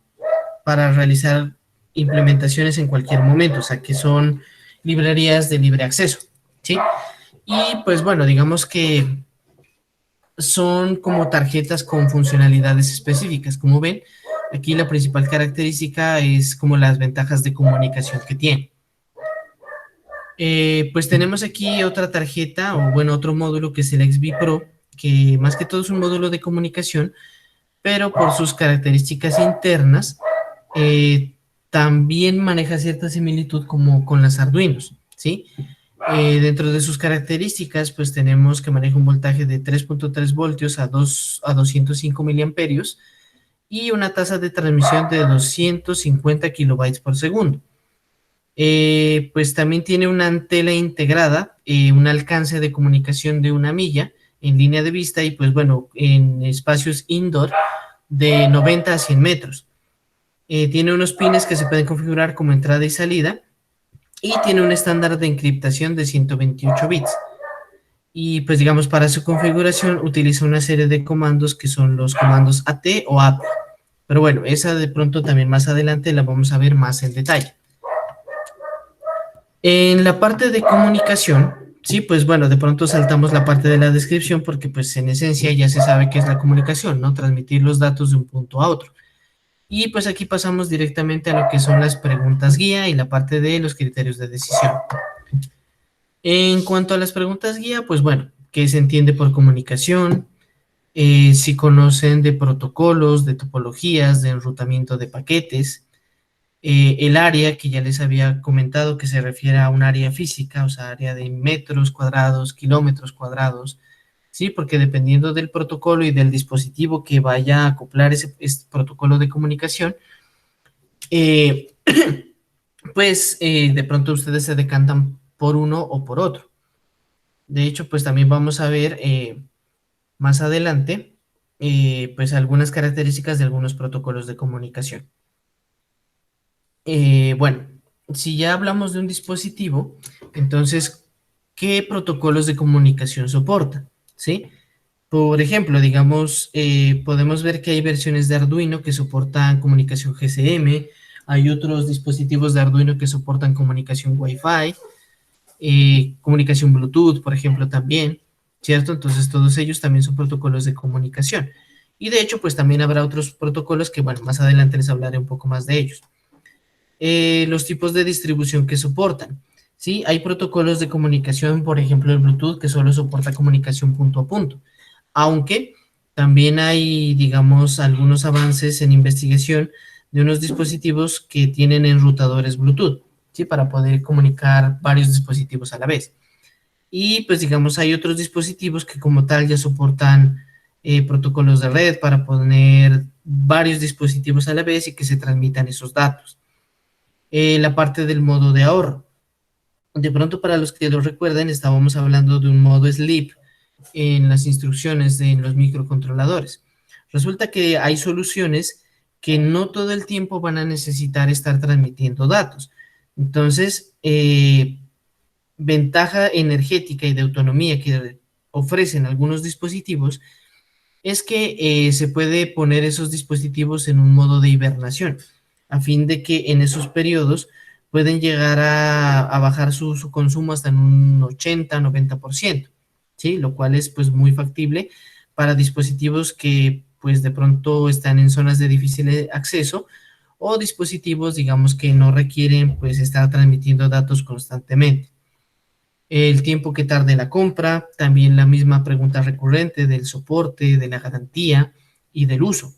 realizar implementaciones en cualquier momento, o sea que son librerías de libre acceso, ¿sí? Y pues bueno, digamos que son como tarjetas con funcionalidades específicas. Como ven, aquí la principal característica es como las ventajas de comunicación que tiene. Pues tenemos aquí otra tarjeta, o bueno, otro módulo, que es el XB Pro, que más que todo es un módulo de comunicación, pero por sus características internas, también maneja cierta similitud como con las Arduinos, ¿sí? Dentro de sus características, pues tenemos que maneja un voltaje de 3.3 voltios a 205 miliamperios, y una tasa de transmisión de 250 kilobytes por segundo. Pues también tiene una antena integrada, un alcance de comunicación de 1 milla en línea de vista, y pues bueno, en espacios indoor de 90 a 100 metros. Tiene unos pines que se pueden configurar como entrada y salida, y tiene un estándar de encriptación de 128 bits. Y pues digamos, para su configuración utiliza una serie de comandos que son los comandos AT o AP. Pero bueno, esa de pronto también más adelante la vamos a ver más en detalle. En la parte de comunicación, sí, pues bueno, de pronto saltamos la parte de la descripción porque pues en esencia ya se sabe qué es la comunicación, ¿no? Transmitir los datos de un punto a otro. Y pues aquí pasamos directamente a lo que son las preguntas guía y la parte de los criterios de decisión. En cuanto a las preguntas guía, pues bueno, ¿qué se entiende por comunicación? Si conocen de protocolos, de topologías, de enrutamiento de paquetes. El área que ya les había comentado que se refiere a un área física, o sea, área de metros cuadrados, kilómetros cuadrados, ¿sí? Porque dependiendo del protocolo y del dispositivo que vaya a acoplar ese protocolo de comunicación, pues de pronto ustedes se decantan por uno o por otro. De hecho, pues también vamos a ver más adelante, pues algunas características de algunos protocolos de comunicación. Bueno, si ya hablamos de un dispositivo, entonces, ¿qué protocolos de comunicación soporta? ¿Sí? Por ejemplo, digamos, podemos ver que hay versiones de Arduino que soportan comunicación GSM, hay otros dispositivos de Arduino que soportan comunicación Wi-Fi, comunicación Bluetooth, por ejemplo, también, ¿cierto? Entonces, todos ellos también son protocolos de comunicación. Y de hecho, pues también habrá otros protocolos que, bueno, más adelante les hablaré un poco más de ellos. Los tipos de distribución que soportan. ¿Sí? Hay protocolos de comunicación, por ejemplo, el Bluetooth, que solo soporta comunicación punto a punto. Aunque también hay, digamos, algunos avances en investigación de unos dispositivos que tienen enrutadores Bluetooth, ¿sí? Para poder comunicar varios dispositivos a la vez. Y pues, digamos, hay otros dispositivos que como tal ya soportan protocolos de red para poner varios dispositivos a la vez y que se transmitan esos datos. La parte del modo de ahorro. De pronto, para los que lo recuerden, estábamos hablando de un modo sleep en las instrucciones de los microcontroladores. Resulta que hay soluciones que no todo el tiempo van a necesitar estar transmitiendo datos. Entonces, ventaja energética y de autonomía que ofrecen algunos dispositivos es que se puede poner esos dispositivos en un modo de hibernación, a fin de que en esos periodos pueden llegar a bajar su consumo hasta en un 80-90%, ¿sí? Lo cual es pues muy factible para dispositivos que pues de pronto están en zonas de difícil acceso o dispositivos, digamos, que no requieren pues estar transmitiendo datos constantemente. El tiempo que tarde la compra, también la misma pregunta recurrente del soporte, de la garantía y del uso.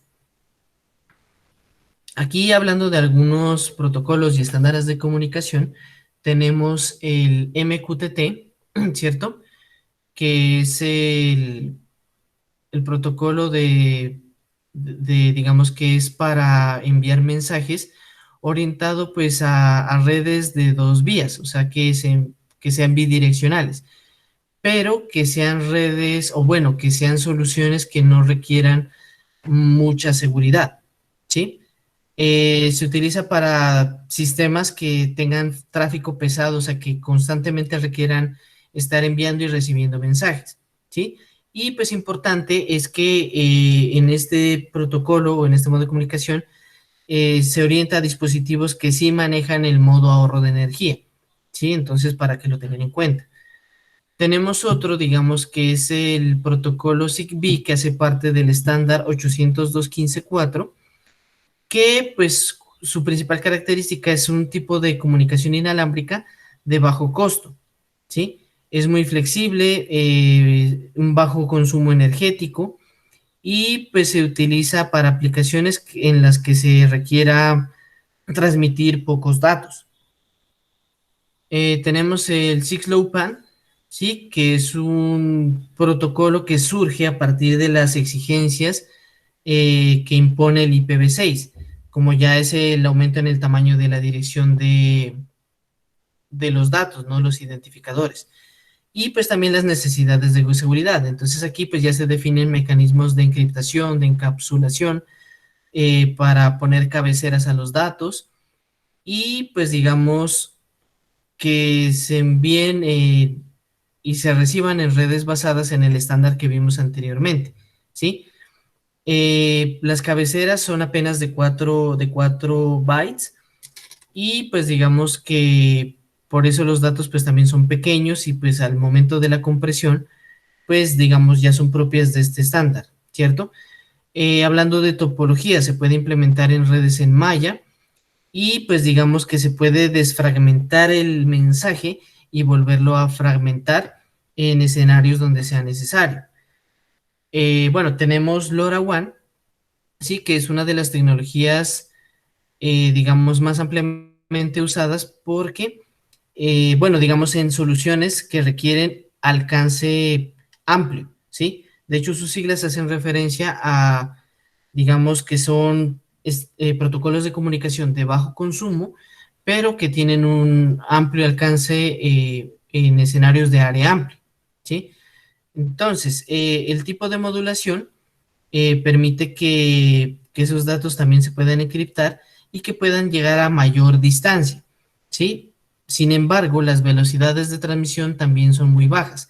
Aquí hablando de algunos protocolos y estándares de comunicación, tenemos el MQTT, ¿cierto? Que es el protocolo digamos que es para enviar mensajes orientado pues a redes de dos vías, o sea que sean bidireccionales, pero que sean redes, o bueno, que sean soluciones que no requieran mucha seguridad, ¿sí? Se utiliza para sistemas que tengan tráfico pesado, o sea, que constantemente requieran estar enviando y recibiendo mensajes, ¿sí? Y pues importante es que en este protocolo o en este modo de comunicación se orienta a dispositivos que sí manejan el modo ahorro de energía, ¿sí? Entonces, para que lo tengan en cuenta. Tenemos otro, digamos, que es el protocolo ZigBee, que hace parte del estándar 802.15.4, que pues su principal característica es un tipo de comunicación inalámbrica de bajo costo, ¿sí? Es muy flexible, un bajo consumo energético y pues se utiliza para aplicaciones en las que se requiera transmitir pocos datos. Tenemos el 6LoWPAN, ¿sí? Que es un protocolo que surge a partir de las exigencias que impone el IPv6, como ya es el aumento en el tamaño de la dirección de los datos, ¿no? Los identificadores. Y pues también las necesidades de seguridad. Entonces aquí pues ya se definen mecanismos de encriptación, de encapsulación, para poner cabeceras a los datos y pues digamos que se envíen y se reciban en redes basadas en el estándar que vimos anteriormente, ¿sí? Las cabeceras son apenas de 4 bytes y pues digamos que por eso los datos pues también son pequeños y pues al momento de la compresión pues digamos ya son propias de este estándar, ¿cierto? Hablando de topología, se puede implementar en redes en malla y pues digamos que se puede desfragmentar el mensaje y volverlo a fragmentar en escenarios donde sea necesario. Bueno, tenemos LoRaWAN, sí, que es una de las tecnologías, digamos, más ampliamente usadas porque, bueno, digamos, en soluciones que requieren alcance amplio, ¿sí? De hecho, sus siglas hacen referencia a, digamos, que son protocolos de comunicación de bajo consumo, pero que tienen un amplio alcance en escenarios de área amplia, ¿sí? Entonces, el tipo de modulación permite que esos datos también se puedan encriptar y que puedan llegar a mayor distancia, ¿sí? Sin embargo, las velocidades de transmisión también son muy bajas.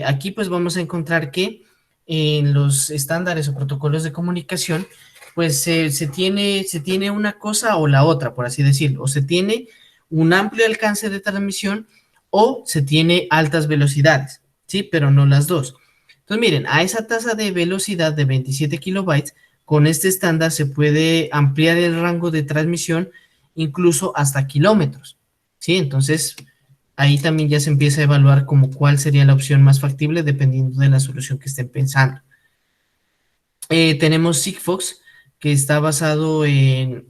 Aquí pues vamos a encontrar que en los estándares o protocolos de comunicación, pues se tiene una cosa o la otra, por así decirlo, o se tiene un amplio alcance de transmisión o se tiene altas velocidades, ¿sí? Pero no las dos. Entonces, miren, a esa tasa de velocidad de 27 kilobytes, con este estándar se puede ampliar el rango de transmisión incluso hasta kilómetros, ¿sí? Entonces, ahí también ya se empieza a evaluar como cuál sería la opción más factible dependiendo de la solución que estén pensando. Tenemos Sigfox, que está basado en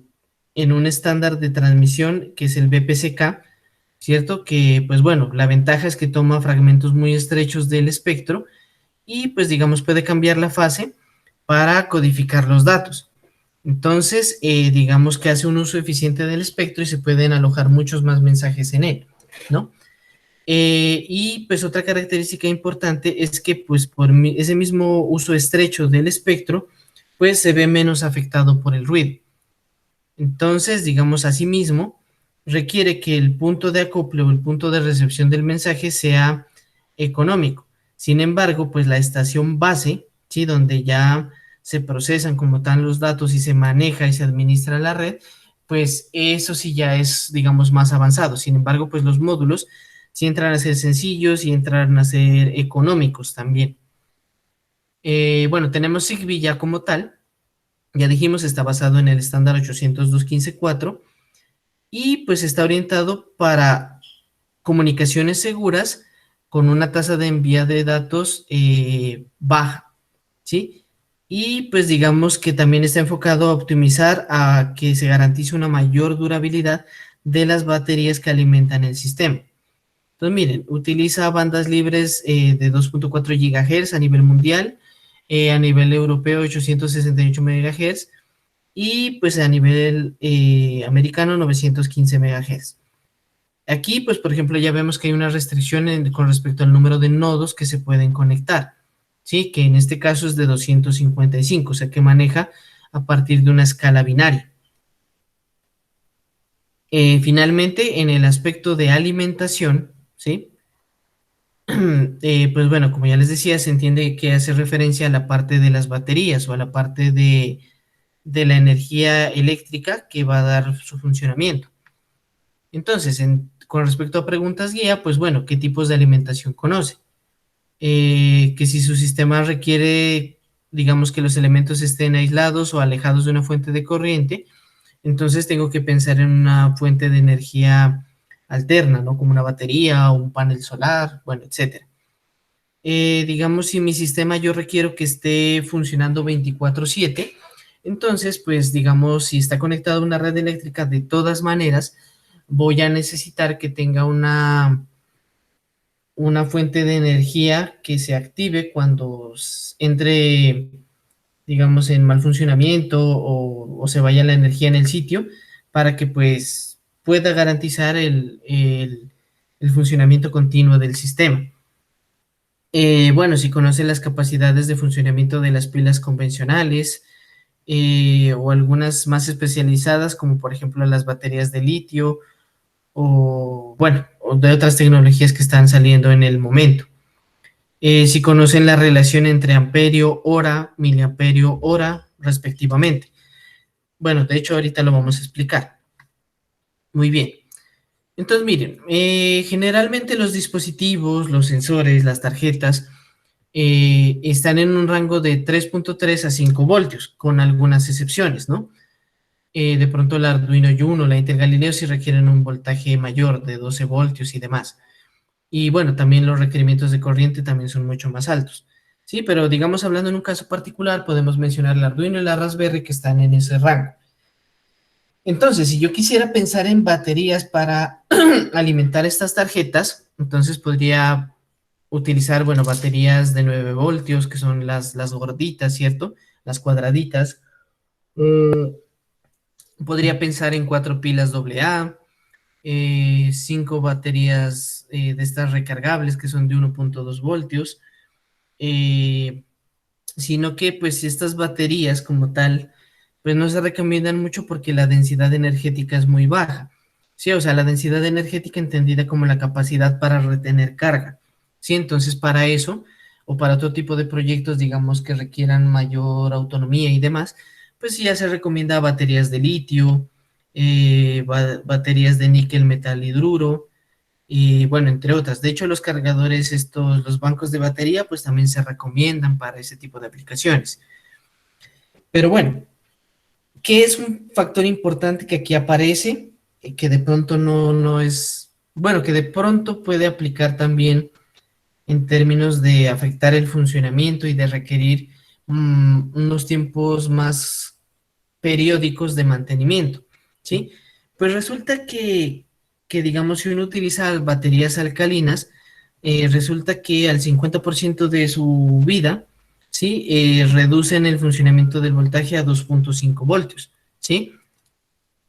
un estándar de transmisión que es el BPCK, ¿cierto? Que, pues bueno, la ventaja es que toma fragmentos muy estrechos del espectro y, pues digamos, puede cambiar la fase para codificar los datos. Entonces, digamos que hace un uso eficiente del espectro y se pueden alojar muchos más mensajes en él, ¿no? Y pues otra característica importante es que pues por ese mismo uso estrecho del espectro, pues se ve menos afectado por el ruido. Entonces, digamos, asimismo, requiere que el punto de acople o el punto de recepción del mensaje sea económico. Sin embargo, pues la estación base, ¿sí? Donde ya se procesan como tal los datos y se maneja y se administra la red, pues eso sí ya es, digamos, más avanzado. Sin embargo, pues los módulos sí entran a ser sencillos y entran a ser económicos también. Bueno, tenemos Zigbee ya como tal. Ya dijimos, está basado en el estándar 802.15.4 y pues está orientado para comunicaciones seguras con una tasa de envía de datos baja, ¿sí? Y pues digamos que también está enfocado a optimizar a que se garantice una mayor durabilidad de las baterías que alimentan el sistema. Entonces, miren, utiliza bandas libres de 2.4 GHz a nivel mundial, a nivel europeo 868 MHz y pues a nivel americano 915 MHz. Aquí, pues, por ejemplo, ya vemos que hay una restricción con respecto al número de nodos que se pueden conectar, ¿sí? Que en este caso es de 255, o sea que maneja a partir de una escala binaria. Finalmente, en el aspecto de alimentación, ¿sí? Pues bueno, como ya les decía, se entiende que hace referencia a la parte de las baterías o a la parte de la energía eléctrica que va a dar su funcionamiento. Entonces, con respecto a preguntas guía, pues bueno, ¿qué tipos de alimentación conoce? Que si su sistema requiere, digamos, que los elementos estén aislados o alejados de una fuente de corriente, entonces tengo que pensar en una fuente de energía alterna, ¿no? Como una batería o un panel solar, bueno, etcétera. Digamos, si mi sistema yo requiero que esté funcionando 24/7, entonces, pues, digamos, si está conectado a una red eléctrica, de todas maneras, voy a necesitar que tenga una fuente de energía que se active cuando entre, digamos, en mal funcionamiento o se vaya la energía en el sitio para que, pues, pueda garantizar el funcionamiento continuo del sistema. Bueno, si conoce las capacidades de funcionamiento de las pilas convencionales o algunas más especializadas, como por ejemplo las baterías de litio o bueno, o de otras tecnologías que están saliendo en el momento. Si conocen la relación entre amperio, hora, miliamperio, hora, respectivamente. Bueno, de hecho ahorita lo vamos a explicar. Muy bien. Entonces, miren, generalmente los dispositivos, los sensores, las tarjetas, están en un rango de 3.3 a 5 voltios, con algunas excepciones, ¿no? De pronto el Arduino Uno, la Intel Galileo sí requieren un voltaje mayor de 12 voltios y demás. Y bueno, también los requerimientos de corriente también son mucho más altos. Sí, pero digamos, hablando en un caso particular, podemos mencionar el Arduino y la Raspberry que están en ese rango. Entonces, si yo quisiera pensar en baterías para alimentar estas tarjetas, entonces podría utilizar, bueno, baterías de 9 voltios, que son las gorditas, ¿cierto? Las cuadraditas. Podría pensar en 4 pilas AA, 5 baterías de estas recargables, que son de 1.2 voltios, sino que pues estas baterías como tal, pues no se recomiendan mucho porque la densidad energética es muy baja. Sí, o sea, la densidad energética entendida como la capacidad para retener carga. Sí, entonces para eso o para otro tipo de proyectos, digamos, que requieran mayor autonomía y demás, pues sí ya se recomienda baterías de litio, baterías de níquel metal hidruro, y bueno, entre otras. De hecho, los cargadores, estos, los bancos de batería, pues también se recomiendan para ese tipo de aplicaciones. Pero bueno, ¿qué es un factor importante que aquí aparece? Que de pronto no es, bueno, que de pronto puede aplicar también en términos de afectar el funcionamiento y de requerir unos tiempos más periódicos de mantenimiento, ¿sí? Pues resulta que digamos, si uno utiliza baterías alcalinas, resulta que al 50% de su vida, ¿sí? Reducen el funcionamiento del voltaje a 2.5 voltios, ¿sí?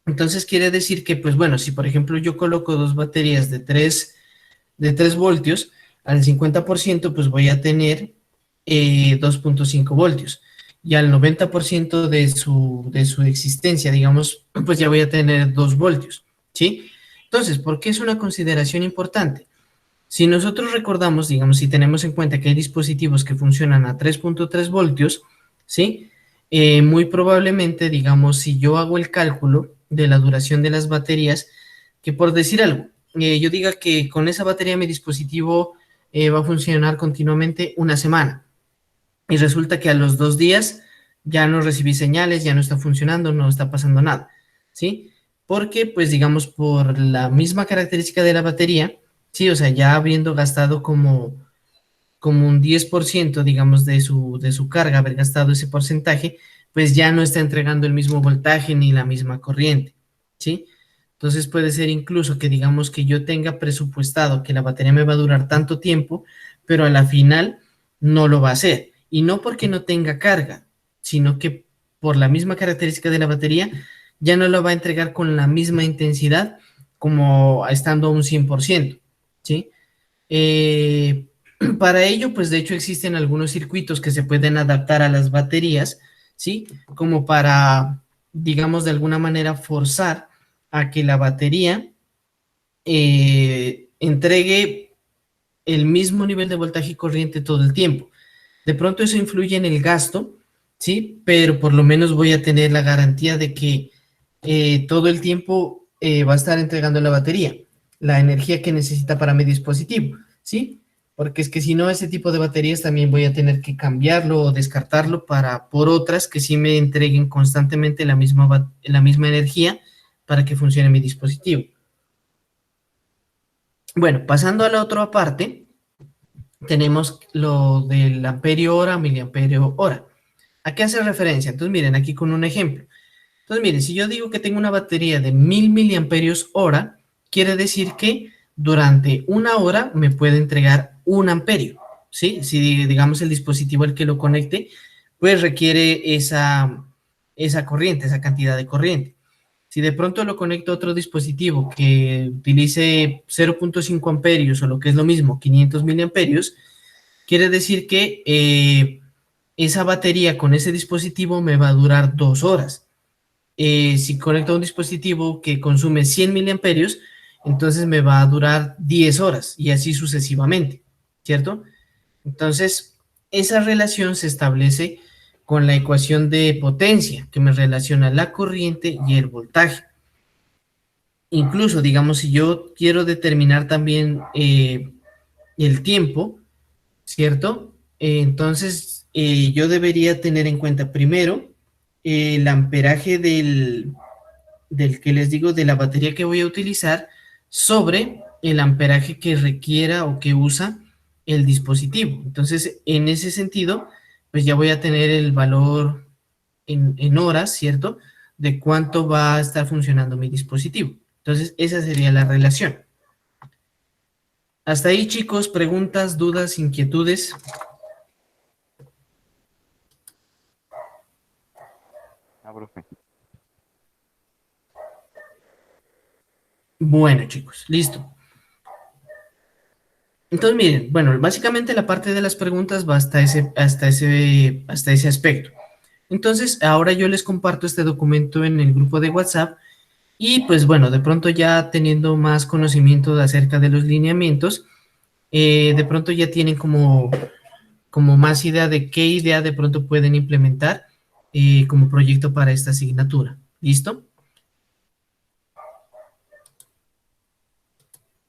Entonces quiere decir que, pues bueno, si por ejemplo yo coloco dos baterías de 3 voltios, al 50% pues voy a tener 2.5 voltios. Y al 90% de su existencia, digamos, pues ya voy a tener 2 voltios, ¿sí? Entonces, ¿por qué es una consideración importante? Si nosotros recordamos, digamos, si tenemos en cuenta que hay dispositivos que funcionan a 3.3 voltios, ¿sí? Muy probablemente, digamos, si yo hago el cálculo de la duración de las baterías, que por decir algo, yo diga que con esa batería mi dispositivo va a funcionar continuamente una semana y resulta que a los 2 días ya no recibí señales, ya no está funcionando, no está pasando nada, ¿sí? Porque, pues digamos, por la misma característica de la batería, sí, o sea, ya habiendo gastado como un 10%, digamos, de su carga, haber gastado ese porcentaje, pues ya no está entregando el mismo voltaje ni la misma corriente, ¿sí? Entonces puede ser incluso que digamos que yo tenga presupuestado que la batería me va a durar tanto tiempo, pero a la final no lo va a hacer. Y no porque no tenga carga, sino que por la misma característica de la batería ya no lo va a entregar con la misma intensidad como estando a un 100%, ¿sí? Para ello, pues de hecho existen algunos circuitos que se pueden adaptar a las baterías, ¿sí? Como para, digamos, de alguna manera forzar a que la batería entregue el mismo nivel de voltaje y corriente todo el tiempo. De pronto eso influye en el gasto, ¿sí? Pero por lo menos voy a tener la garantía de que todo el tiempo va a estar entregando la batería la energía que necesita para mi dispositivo, ¿sí? Porque es que si no, ese tipo de baterías también voy a tener que cambiarlo o descartarlo por otras que sí me entreguen constantemente la misma energía para que funcione mi dispositivo. Bueno, pasando a la otra parte, tenemos lo del amperio hora, miliamperio hora. ¿A qué hace referencia? Entonces, miren, aquí con un ejemplo. Entonces, miren, si yo digo que tengo una batería de 1000 miliamperios hora, quiere decir que durante una hora me puede entregar 1 amperio, ¿sí? Si, digamos, el dispositivo al que lo conecte, pues requiere esa corriente, esa cantidad de corriente. Si de pronto lo conecto a otro dispositivo que utilice 0.5 amperios o lo que es lo mismo, 500 miliamperios, quiere decir que esa batería con ese dispositivo me va a durar 2 horas. Si conecto a un dispositivo que consume 100 miliamperios, entonces me va a durar 10 horas y así sucesivamente, ¿cierto? Entonces, esa relación se establece con la ecuación de potencia que me relaciona la corriente y el voltaje. Incluso, digamos, si yo quiero determinar también el tiempo, ¿cierto? Entonces, yo debería tener en cuenta primero el amperaje del que les digo, de la batería que voy a utilizar sobre el amperaje que requiera o que usa el dispositivo. Entonces, en ese sentido, pues ya voy a tener el valor en horas, ¿cierto? De cuánto va a estar funcionando mi dispositivo. Entonces, esa sería la relación. Hasta ahí, chicos, preguntas, dudas, inquietudes. Profe. Bueno, chicos, listo. Entonces, miren, bueno, básicamente la parte de las preguntas va hasta ese aspecto. Entonces, ahora yo les comparto este documento en el grupo de WhatsApp y pues bueno, de pronto ya teniendo más conocimiento acerca de los lineamientos, de pronto ya tienen como más idea de qué idea de pronto pueden implementar como proyecto para esta asignatura. ¿Listo?